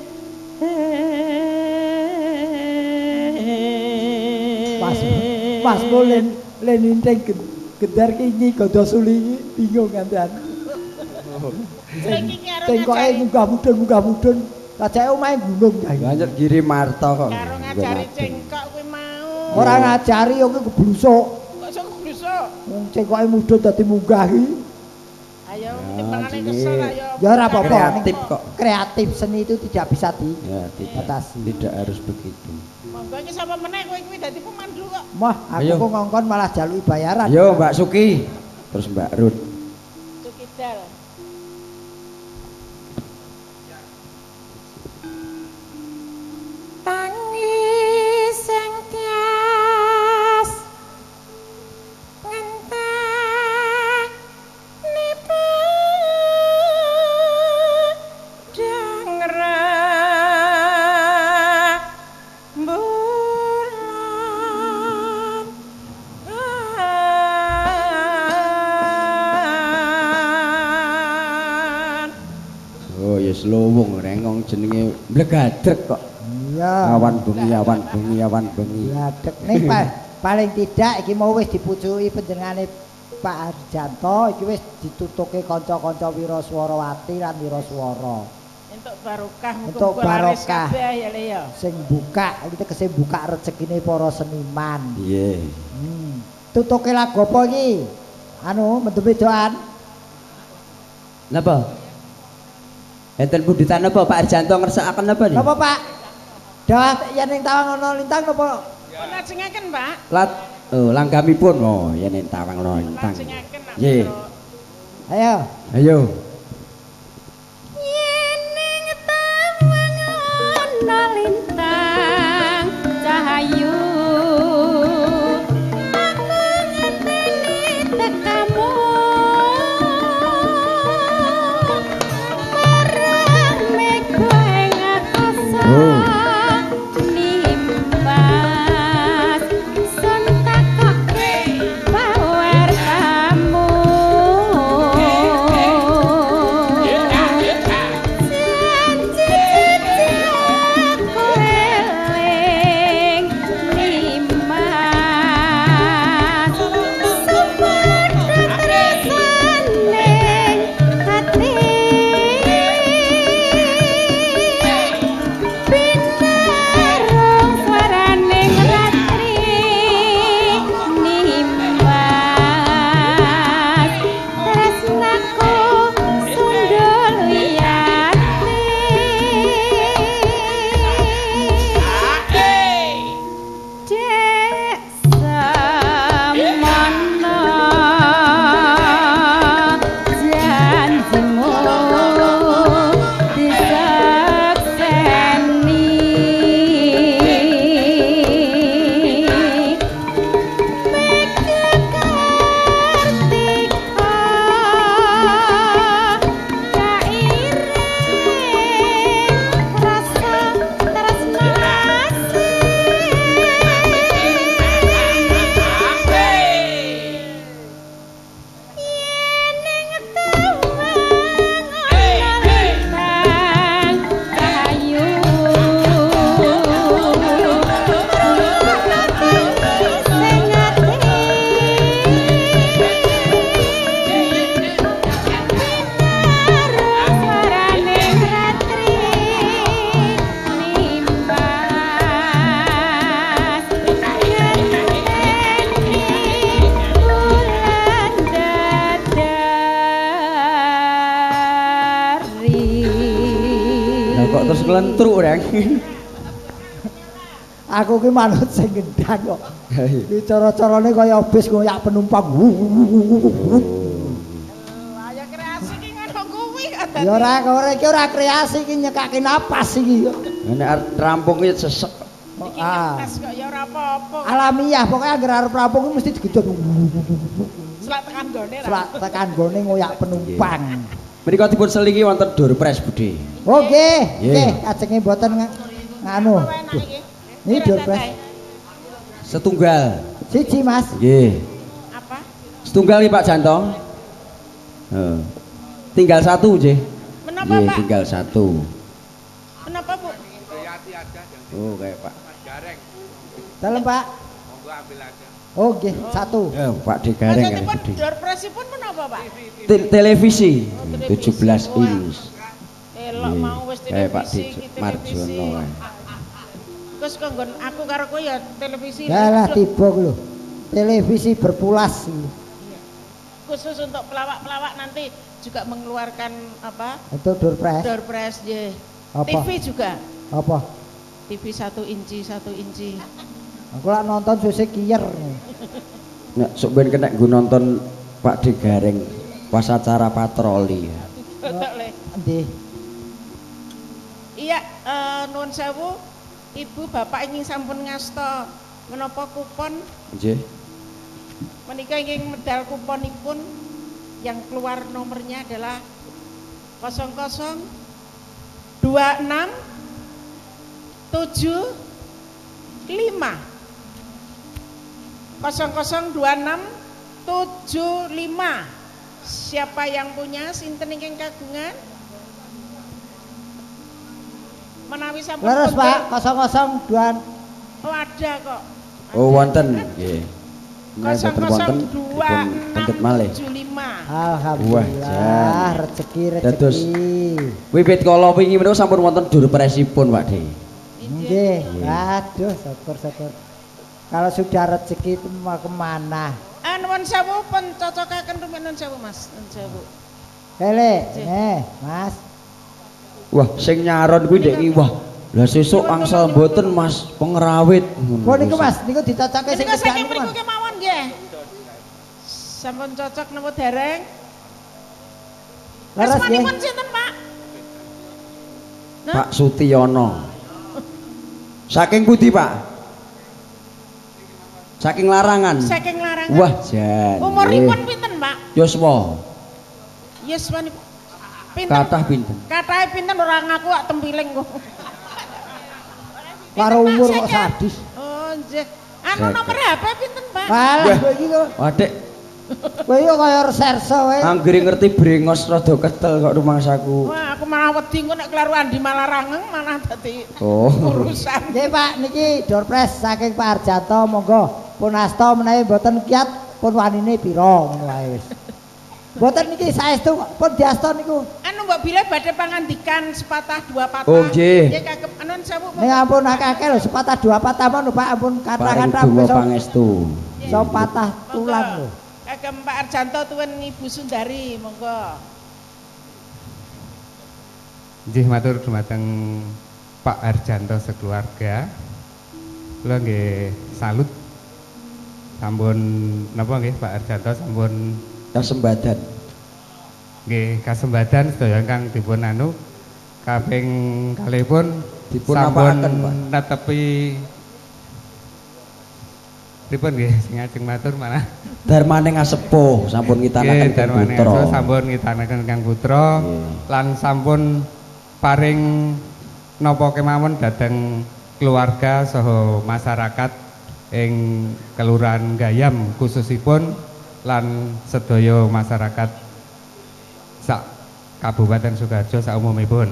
Mas Molen len inteng gendar ki nyi godo suli bingung gantian. Saiki ki arep Cengkoke munggah mudhun. Rajake omahe gunung ya. Banyak Giri Marto kok. karo ngajari cengkok kuwi mau. Ora ngajari yo ki geblusuk. Kok iso keblusuk? Wong cengkoke mudhun dadi munggah ki. Ayo Ya, timbangane gini. kesel ayo. Ya ora apa-apa. Kreatif kok. Kreatif seni itu tidak bisa Ya, dibatasi. tidak harus begitu. Monggo iki sapa meneh kowe kuwi dadi pemandu kok. Mah, aku Ayo. kok ngongkon malah jaluki bayaran. Ayo Mbak Suki. Terus Mbak Rut. Cukidal. tangi sing tias ngenteni padang rembulan. Oh ya slowung rengong jenenge Blegadrek kok. Iya. Awan bengi, awan bengi, awan bengi. Ya, dek ning paling tidak iki mau wis dipucuki panjenengane Pak Arjanto, iki wis ditutuke kanca-kanca Wiraswarawati lan Wiraswara. Entuk barokah Entuk muga-muga laris barokah. kabeh ya Le ya. Sing buka, iki tegese buka rezekine para seniman. Iya. Tutuke lagu apa iki? Anu, mendeme doan. Napa? Enten buditan apa Pak Arjanto ngersakaken apa nih? Napa, Pak? Dawah yen ning tawang ana lintang napa? Pun lajengaken, Pak. Lat langgamipun. Oh, yen enten tawang ana lintang. Lajengaken. Nak Nggih. Bro. Ayo. Ayo. Yen ning tawang ana lintang cahayu aku ngerteni tekamu marang mega ing akasa nimbas sun takoke bawer kamu ngelentruk reng. Aku ki manut sing gendang kok. Iki cara-carane kaya bis ngoyak penumpang. Ya kreasi ki ngono kuwi kata. Ya ora iki ora kreasi iki nyekake napas iki. Nek arep rampung ki sesek. Iki ngetes kok ya ora apa-apa. Alamiah pokoknya anggere arep rampung ki mesti digedhog. Selak tekan gone ra. Selak tekan gone ngoyak penumpang. Menika dipun selingi wonten Durpres Budi. Oh nggih, Nggih. nggih kajenge mboten nganu. Apa enak iki? Ini Durpres. Setunggal. Siji Mas. Nggih. Apa? Setunggal iki Pak Janto. Tinggal satu nggih. Menapa, Nggih, Pak? tinggal satu. Kenapa, Bu? Oh, kayak Pak. Dalem Pak. Oh nggih, satu. Pak De Gareng kayak Maksudipun Budi. Durpresipun menapa, Pak? Televisi televisi. 17 inch. Elok Nggih. mau wis Kayak Pak televisi Di iki televisi. Marjono kae. Terus kanggon aku karo kowe ya televisi. Lah tiba ku lho. Televisi berpulas. Khusus untuk pelawak-pelawak nanti juga mengeluarkan apa? Itu Durpres. Durpres nggih. Apa? TV juga. Apa? TV 1 inci, 1 inci. Aku lak nonton suse kiyer. Nek sok ben kena nggo nonton Pak De Gareng pas acara patroli. Betul le. Endi? Iya, nuwun sewu, Ibu Bapak ingin sampun ngasta menapa kupon Nggih. menika ingin medal kuponipun yang keluar nomornya adalah 00 26 75 002675. Siapa yang punya sinten ingkang kagungan? Menawi sampun Leres pundhut. Pak, 002. Oh ada kok. Oh wonten nggih. Menawi boten wonten dipun angkat malih. 002675. Alhamdulillah, rezeki. Dados wiwit kala wingi menika sampun wonten Durpresipun Pak De. Nggih, aduh syukur-syukur. Kalau sudah rezeki itu mau kemana? Nuwun sewu pun cocokaken rumit nuwun sewu Mas. Nuwun sewu. Lele, Mas. Wah, sing nyaron kuwi ndek iki wah. Lah sesuk angsal mboten Mas pengrawit. Kok niku Mas, niku dicocoke sing Menika kedak saking niku. mriku Mas. kemawon nggih. Sampun cocok napa dereng? Leres nggih. Asmanipun sinten, Pak? Nah, Pak Sutiyono. Saking pundi, Pak? Saking larangan. saking larangan. Wah, jan. Umuripun pinten, Pak? Yuswa. Yuswanipun pinten? Kathah pinten? Katahe pinten ora ngaku kok tempiling kok. Karo Pinten, Pak, umur kok seket? sadis. Oh, nggih. Anu Seket. nomor HP pinten, Pak? Malah kowe iki kok. Wadek, Kowe yo kaya reserse wae. anggere ngerti brengos rada ketel kok rumangsaku. Wah, aku malah wedi engko nek kleru Andi malah rangeng malah dadi Oh. urusan. Nggih Pak, niki Durpres saking Pak Arjanto monggo pun asta menawi mboten kiyat pun wanine pira ngono wae wis. Mboten niki saestu pun diasta niku. Anu mbok bilih badhe pangandikan sepatah dua patah. Oh, nggih. Nggih kagem anun sewu. Ning ampun akeh-akeh lho sepatah dua patah mon Pak ampun Paring kata-kata donga iso pangestu. iso patah tulang lho. Kagem Pak Arjanto tuwun Ibu Sundari, monggo. Nggih matur dumateng Pak Arjanto sekeluarga. Kula nggih salut sampun napa nggih Pak Arjanto sampun Kasembadan. nggih kasembadan sedaya kang dipun anu kaping kalihipun Dipun sampun apaaken, Pak? netepi pripun nggih sing ajeng matur malah Darmaning asepuh sampun ngitanaken Kang Darmaning Putra. Aso sampun ngitanaken Kang Putra Nggih. lan sampun paring napa kemawon dhateng keluarga saha masyarakat ing Kelurahan Gayam khususipun lan sedaya masyarakat sak Kabupaten Sukoharjo sak umumipun.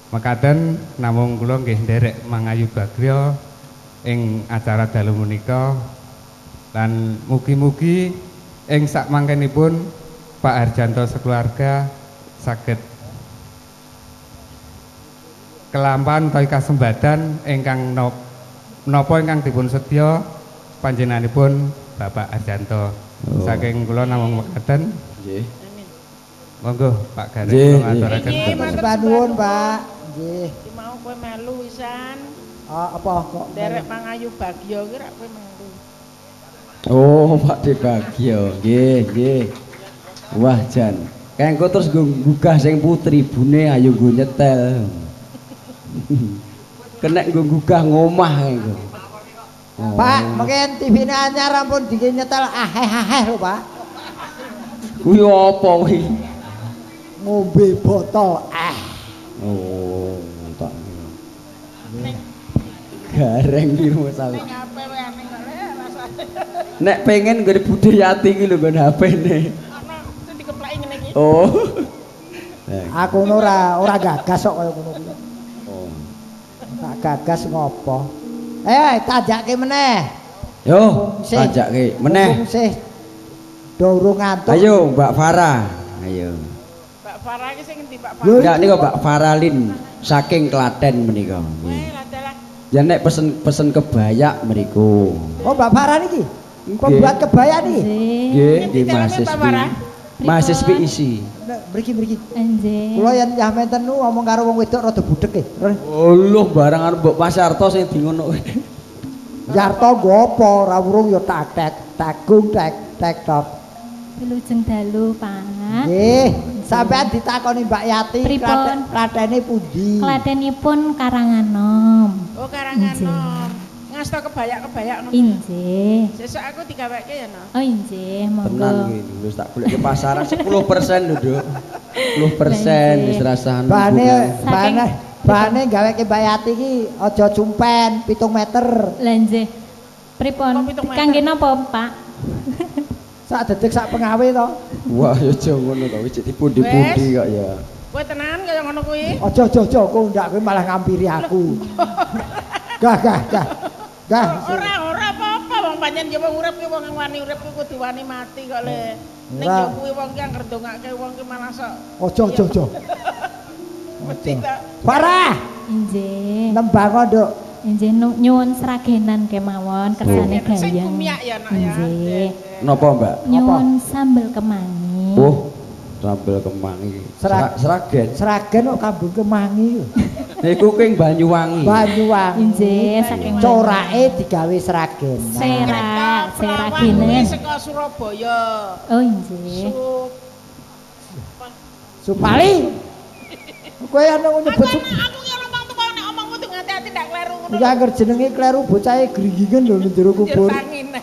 Mekaten namung kula nggih nderek mangayu bagya ing acara dalu menika lan mugi-mugi ing sak mangkenipun Pak Arjanto sekeluarga saged kelampahan utawi kasembadan ingkang napa ingkang dipun sedya panjenenganipun Bapak Arjanto. Oh. Saking kula namung mekaten. Nggih. Monggo Pak Gareng Nggih, kula ngaturaken. nggih. Mbah nuwun Pak. Nggih. Iki mau kowe melu wisan. Apa kok? Derek Mangayu Bagyo ki rak kowe melu. Oh, Pak De Bagyo. Nggih, nggih. Wah, Jan. Kengko terus nggo gugah sing putri bune ayo nggo nyetel. Kena nggo gugah ngomah kengko. Oh. Pak, mungkin TV-ne anyar ampun dike nyetel aheh-aheh lho, Pak. Kuwi apa kuwi? Ngombe botol Oh, tak. Gareng iki masalah. Ning ape wae ning rasane. Nek pengen nggo budayati iki lho nggon HP-ne. Ana sing dikeplaki ngene iki. Oh. Aku ora gagas kok kaya ngono kuwi. Oh. Tak gagas ngopo? Tajake meneh. Yo, tajake meneh. Sih. Durung ngantuk. Ayo Mbak Farah. Ayo. Mbak Farah iki sing endi Mbak Yo, Farah? Ya niku Mbak Faralin saking Klaten menika. Weh, ladalah. Ya nek pesen kebaya mriku. Oh, Mbak Farah niki. Pembuat kebaya niki. Nggih, nggih Carane, Mbak mahasiswi. Farah? Mahasiswi isi. Mriki. Nggih. Kula yen yah menten nu ngomong karo wong wedok rada budhek e. Oh, lho barangan Mbok Mas Yarto sing di ngono. Yarto nggo apa? Ora urung ya tak tagung tek tok. Wilujeng dalu, Pak. Nggih, sampean ditakoni Mbak Yati Pripun? klatene pundi? Klatenipun Karanganom. Oh, Karanganom. Ngasta kebaya-kebaya ngono. Injih. Sesuk aku digaweke ya, no. Oh, injih, Tenan monggo. kuwi wis tak golek ke pasaran 10% lho, Nduk. 10% wis rasahan. Bahane gawe ke Mbak Yati iki aja cumpen 7 meter. Lah nggih. Pripun? Kok 7 meter? Kangge napa, Pak? Sak dedek sak pengawe to. Wah, ya aja ngono to, wis dipundi-pundi kok ya. Kowe tenan kaya ngono kuwi? Aja kok ndak kowe malah ngampiri aku. Gah. Ora apa-apa wong pancen yo wong urip ki wong wani urip ki kudu wani mati kok le. Ning Ora. yo kuwi wong ki anggere ndongake wong ki malah sok Aja. mesti ta. Farah, Injih. nembang nduk. Injih nyuwun sragenan kemawon kersane Sing gayeng. kumiyak ya, Nak ya. Injih. Napa, Mbak? Nyuwun sambel kemangi. Oh, sambel kemangi. Seragen. Seragen kok kambing kemangi. Niku king Banyuwangi. Banyuwangi. Injih, saking corake digawe seragen. Seragenen. Saka Surabaya. Oh, injih. Supali. Kowe ana nyebut Aku ki ora mau teko nek omongmu tuh hati-hati ndak kleru ngono. iki anggere jenenge kleru bocahe gringingen lho ning jero kubur. Angin.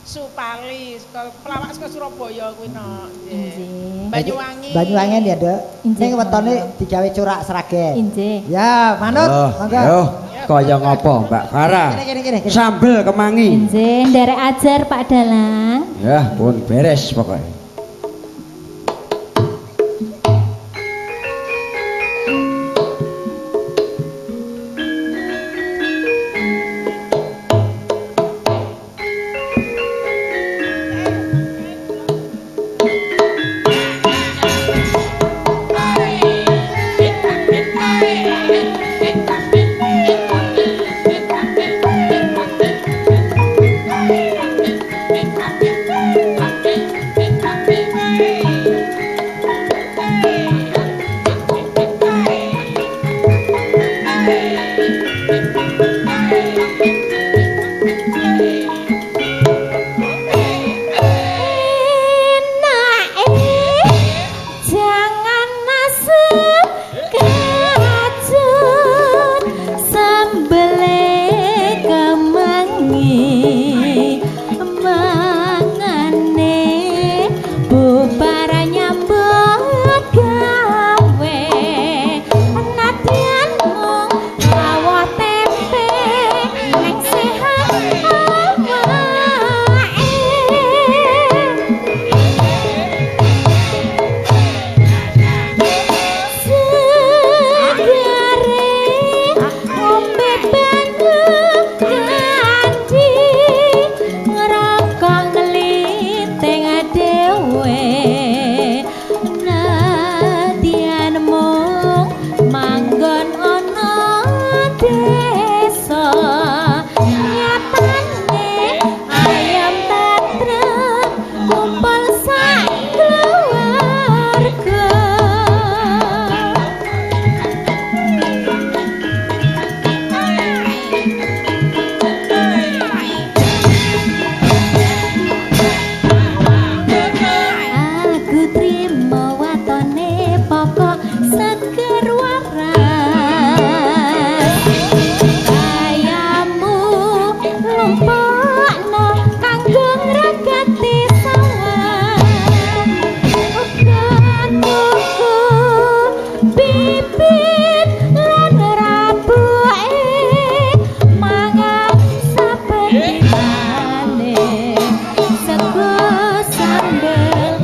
Supali saka pelawak saka Surabaya kuwi no. Injih. Banyuwangi. Banyuwangi ya, Nduk. Injih, Ning wetone digawe corak seragen. Injih. Ya, manut. Monggo. Yo, kaya ngapa, Mbak Farah? Kene. Sambel kemangi. Injih, nderek ajar Pak Dalang. Ya, pun beres pokoknya. tumpakna kanggo ngregati sawan tuku bibit lan rabuke mangan sabenane sego sambel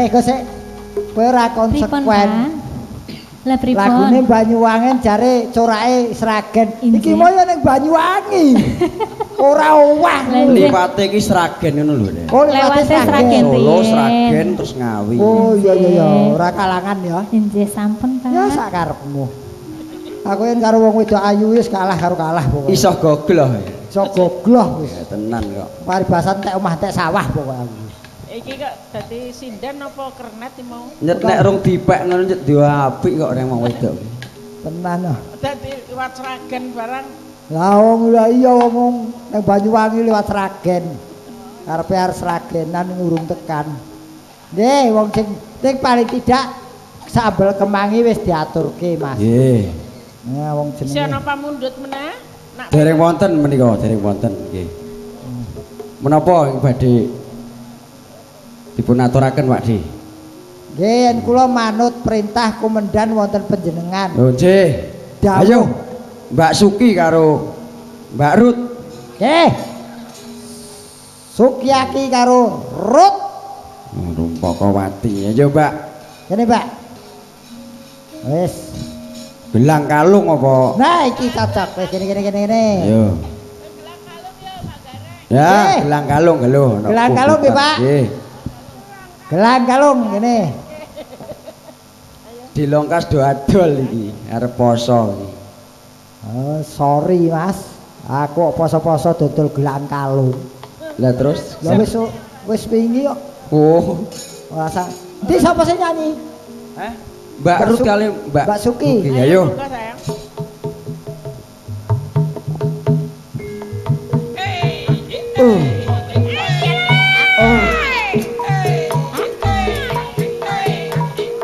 kok sik kowe ora konsekuen. Lah pripun? Lagune Banyuwangen jare corake Sragen. Iki moyo ning Banyuwangi. Ora owah. Lipate iki Sragen ngono lho. Oh, lewate Sragen. Solo, Sragen terus Ngawi. Oh iya iya iya, ora kalangan ya. Nggih sampun, Pak. Ya sak karepmu. Aku yen karo wong wedok ayu wis kalah karo kalah pokoke. Iso gogloh. Iso gogloh wis. Ya tenan kok. Paribasan tek omah tek sawah pokoke aku. Iki kok dadi sinden apa kernet iki mau? Nyet nek rung dipek ngono nyet diwa apik kok nek wong wedok. Tenan ah. Dadi liwat Sragen barang. Lah wong lha iya wong nang Banyuwangi liwat Sragen. Karepe arep Sragenan ngurung tekan. Nggih, wong sing paling tidak sambel kemangi wis diaturke, Mas. Nggih. Nah, wong Isih jenenge. ana pamundhut meneh? Nak Dereng wonten menika, dereng wonten nggih. Menapa ing badhe dipun aturaken, Pak Di? Nggih, yen kula manut perintah komandan wonten panjenengan. Lho nggih. Dawuh. Ayo. Mbak Suki karo Mbak Rut. Nggih. Sukiaki karo Rut. Rumpakawati. Ayo, Mbak. Kene, Mbak. Wis. Gelang kalung apa? Nah, iki cocok. Wis kene. Ayo. Ya, gelang kalung lho. Gelang kalung nggih, Pak. Nggih. Gelang kalung ngene. Dilongkas do adol iki, arep poso iki. Oh, sorry, Mas. Aku poso-poso dodol gelang kalung. Lah terus? Ya wis wingi kok. Oh. Rasa. Ndi sapa sing nyanyi? Hah? Mbak Rut kali Mbak Suki. Ayo. buka sayang.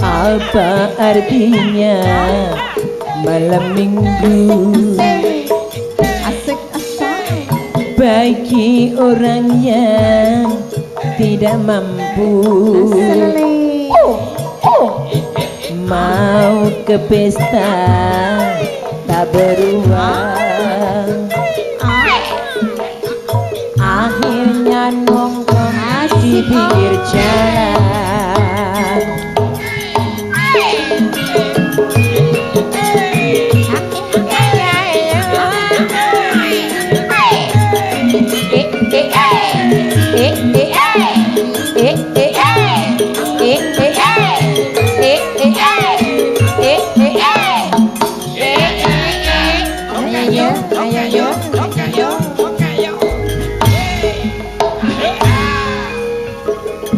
Apa artinya malam minggu bagi orang yang tidak mampu mau ke pesta tak beruang, akhirnya nongkrong di pinggir jalan.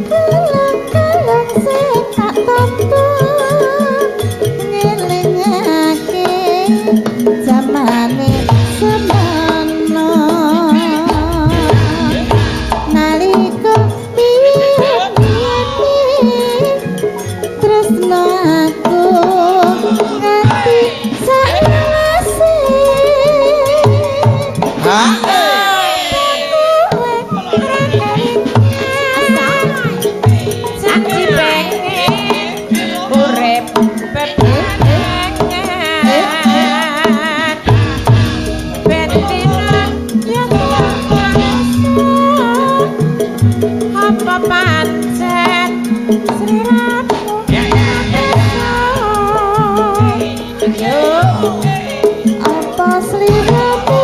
Gelang apa sliramu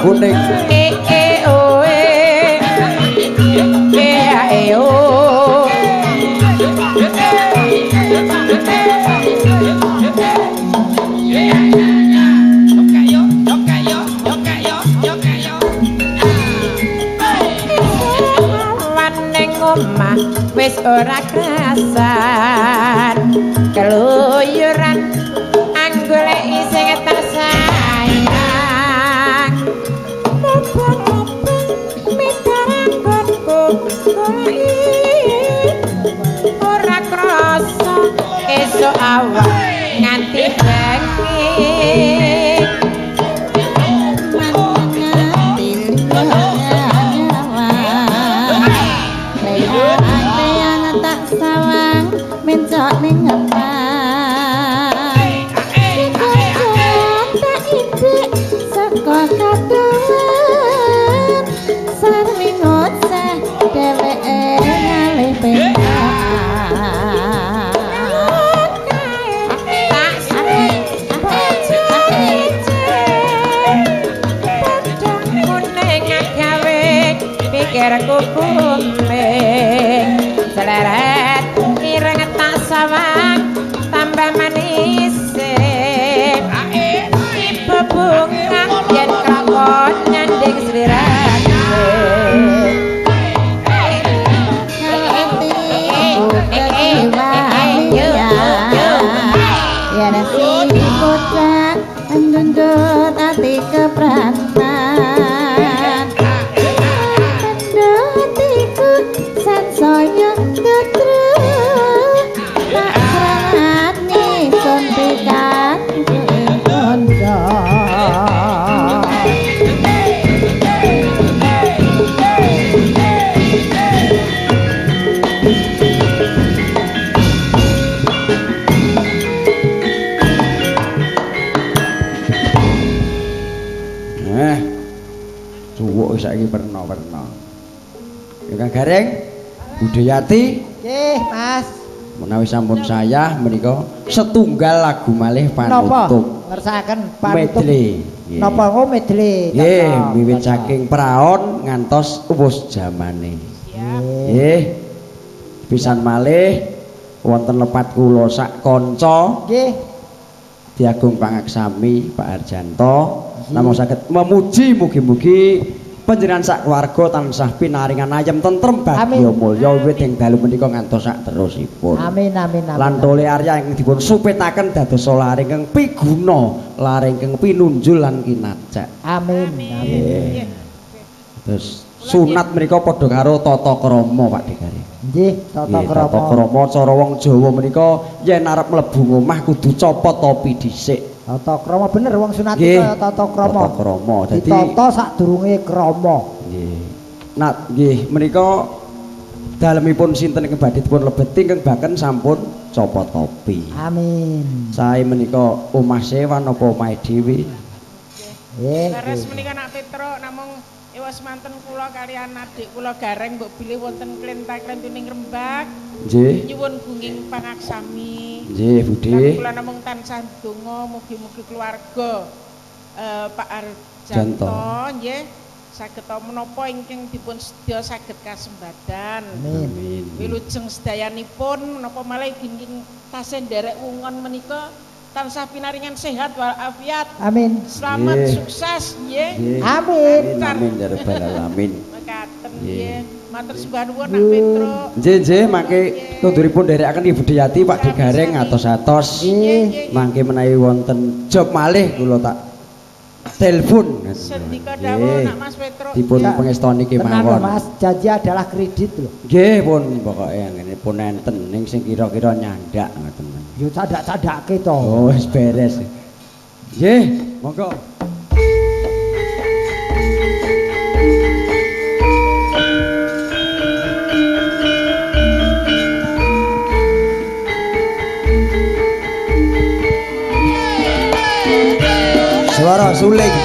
kuning wis ora krasan keluyuran anggoleki sing tak sayang mumpung-mumpung mitaranggonku goleki ora krasa esuk awak nganti bengi mencok ning ngepan tak idik saka kadoan sarwi ngoceh dheweke ngalih pikirku kumeng seleret ireng tak sawang tambah manis ibu bunga yen krakon nyanding sliraku yen si kocak ndundut ati kepratan ndutiku sansaya ngetru tak serangani suntikan konco cuwuk saiki perno-perno. Ingkang Gareng, Budayati. Nggih, Mas. Menawi sampun sayah menika setunggal lagu malih Napa? panutup. Ngersakaken panutup. Medley. Napa kok medley? Nggih, wiwit saking praon ngantos wus jamane. Nggih. Pisan malih wonten lepat kula sak kanca. Nggih. Diagung Pangaksami Pak Arjanto namung saged memuji mugi-mugi panjenengan sak keluarga tansah pinaringan ayem tentrem bagya mulya wiwit ing dalu menika ngantos sak terusipun. Amin amin amin. Lan tole Arya ing dipun supetaken dados laring kang piguna, laring kang pinunjul lan kinajak. Amin amin. Terus sunat menika padha karo tata krama Pak Dikari. Nggih, tata krama. Tata krama cara wong Jawa menika yen arep mlebu omah kudu copot topi dhisik. Tata krama bener wong sunat Nggih, tata krama. Tata krama. Dadi ditata sadurunge krama. Nggih. Nah, nggih menika dalemipun sinten ingkang badhe dipun lebeti ingkang baken sampun copot topi. Amin. Sae menika omah sewa napa omahe dhewe? Nggih. Leres menika nak Petruk namung ewas manten kula kaliyan adik kula Gareng mbok bilih wonten klentah-klentuning Rembag. Nggih. Nyuwun gunging pangaksami. Nggih, Budhe. Kula namung tansah donga mugi-mugi keluarga Pak Arjanto nggih saged menapa ingkang dipun sedya saged kasembadan. Amin. Wilujeng sedayanipun menapa malih gingking tasih nderek wungon menika tansah pinaringan sehat walafiat. Amin. Selamat Nggih. sukses nggih. Nggih. Amin. Amin ya rabbal alamin. Mekaten Nggih. nggih. Matur sembah nuwun Nak Petro. Nggih mangke tuturipun nderekaken Ibu Diyati Pak Digareng atos-atos. Nggih. Mangke menawi wonten job malih kula tak telepon. Sendika Nggih. dawuh Nak Mas Petro. Dipun Ya, pengestoni Tenang lho kemawon. Mas, janji adalah kredit lho. Nggih pun pokoke ngene pun enten ning sing kira-kira nyandak ngoten. Yo cadak-cadake to. Oh wis beres. Nggih, monggo. Suara suling.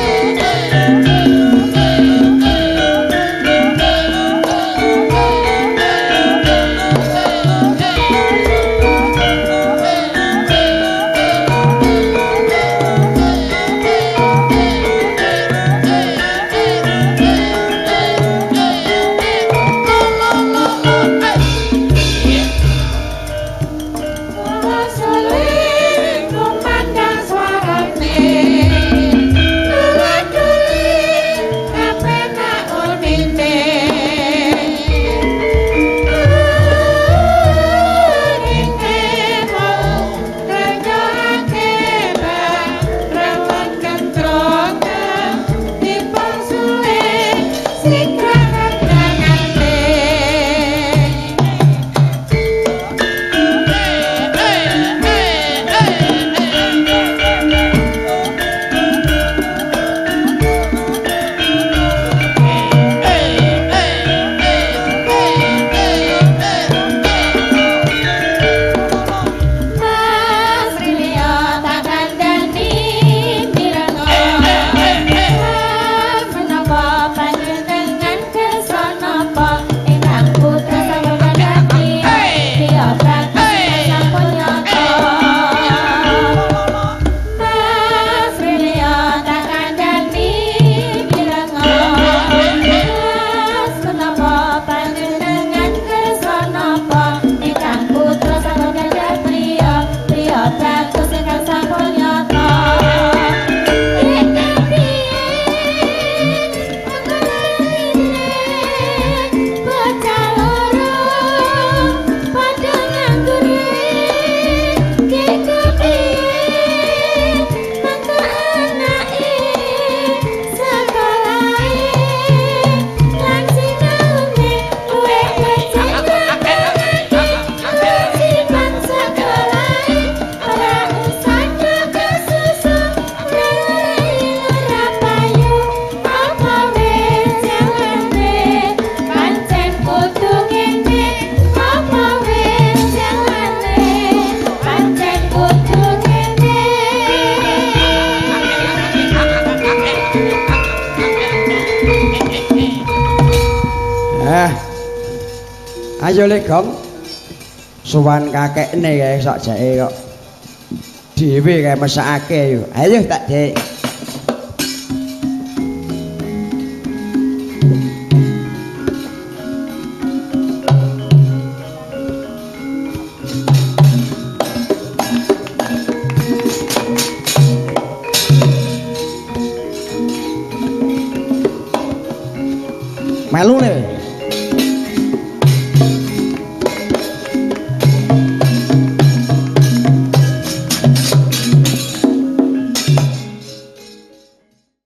Ayo le Gong. Sowan kakekne kae sak jake kok. Dhewe kae mesakake yo. Ayo tak Dik. Melu le.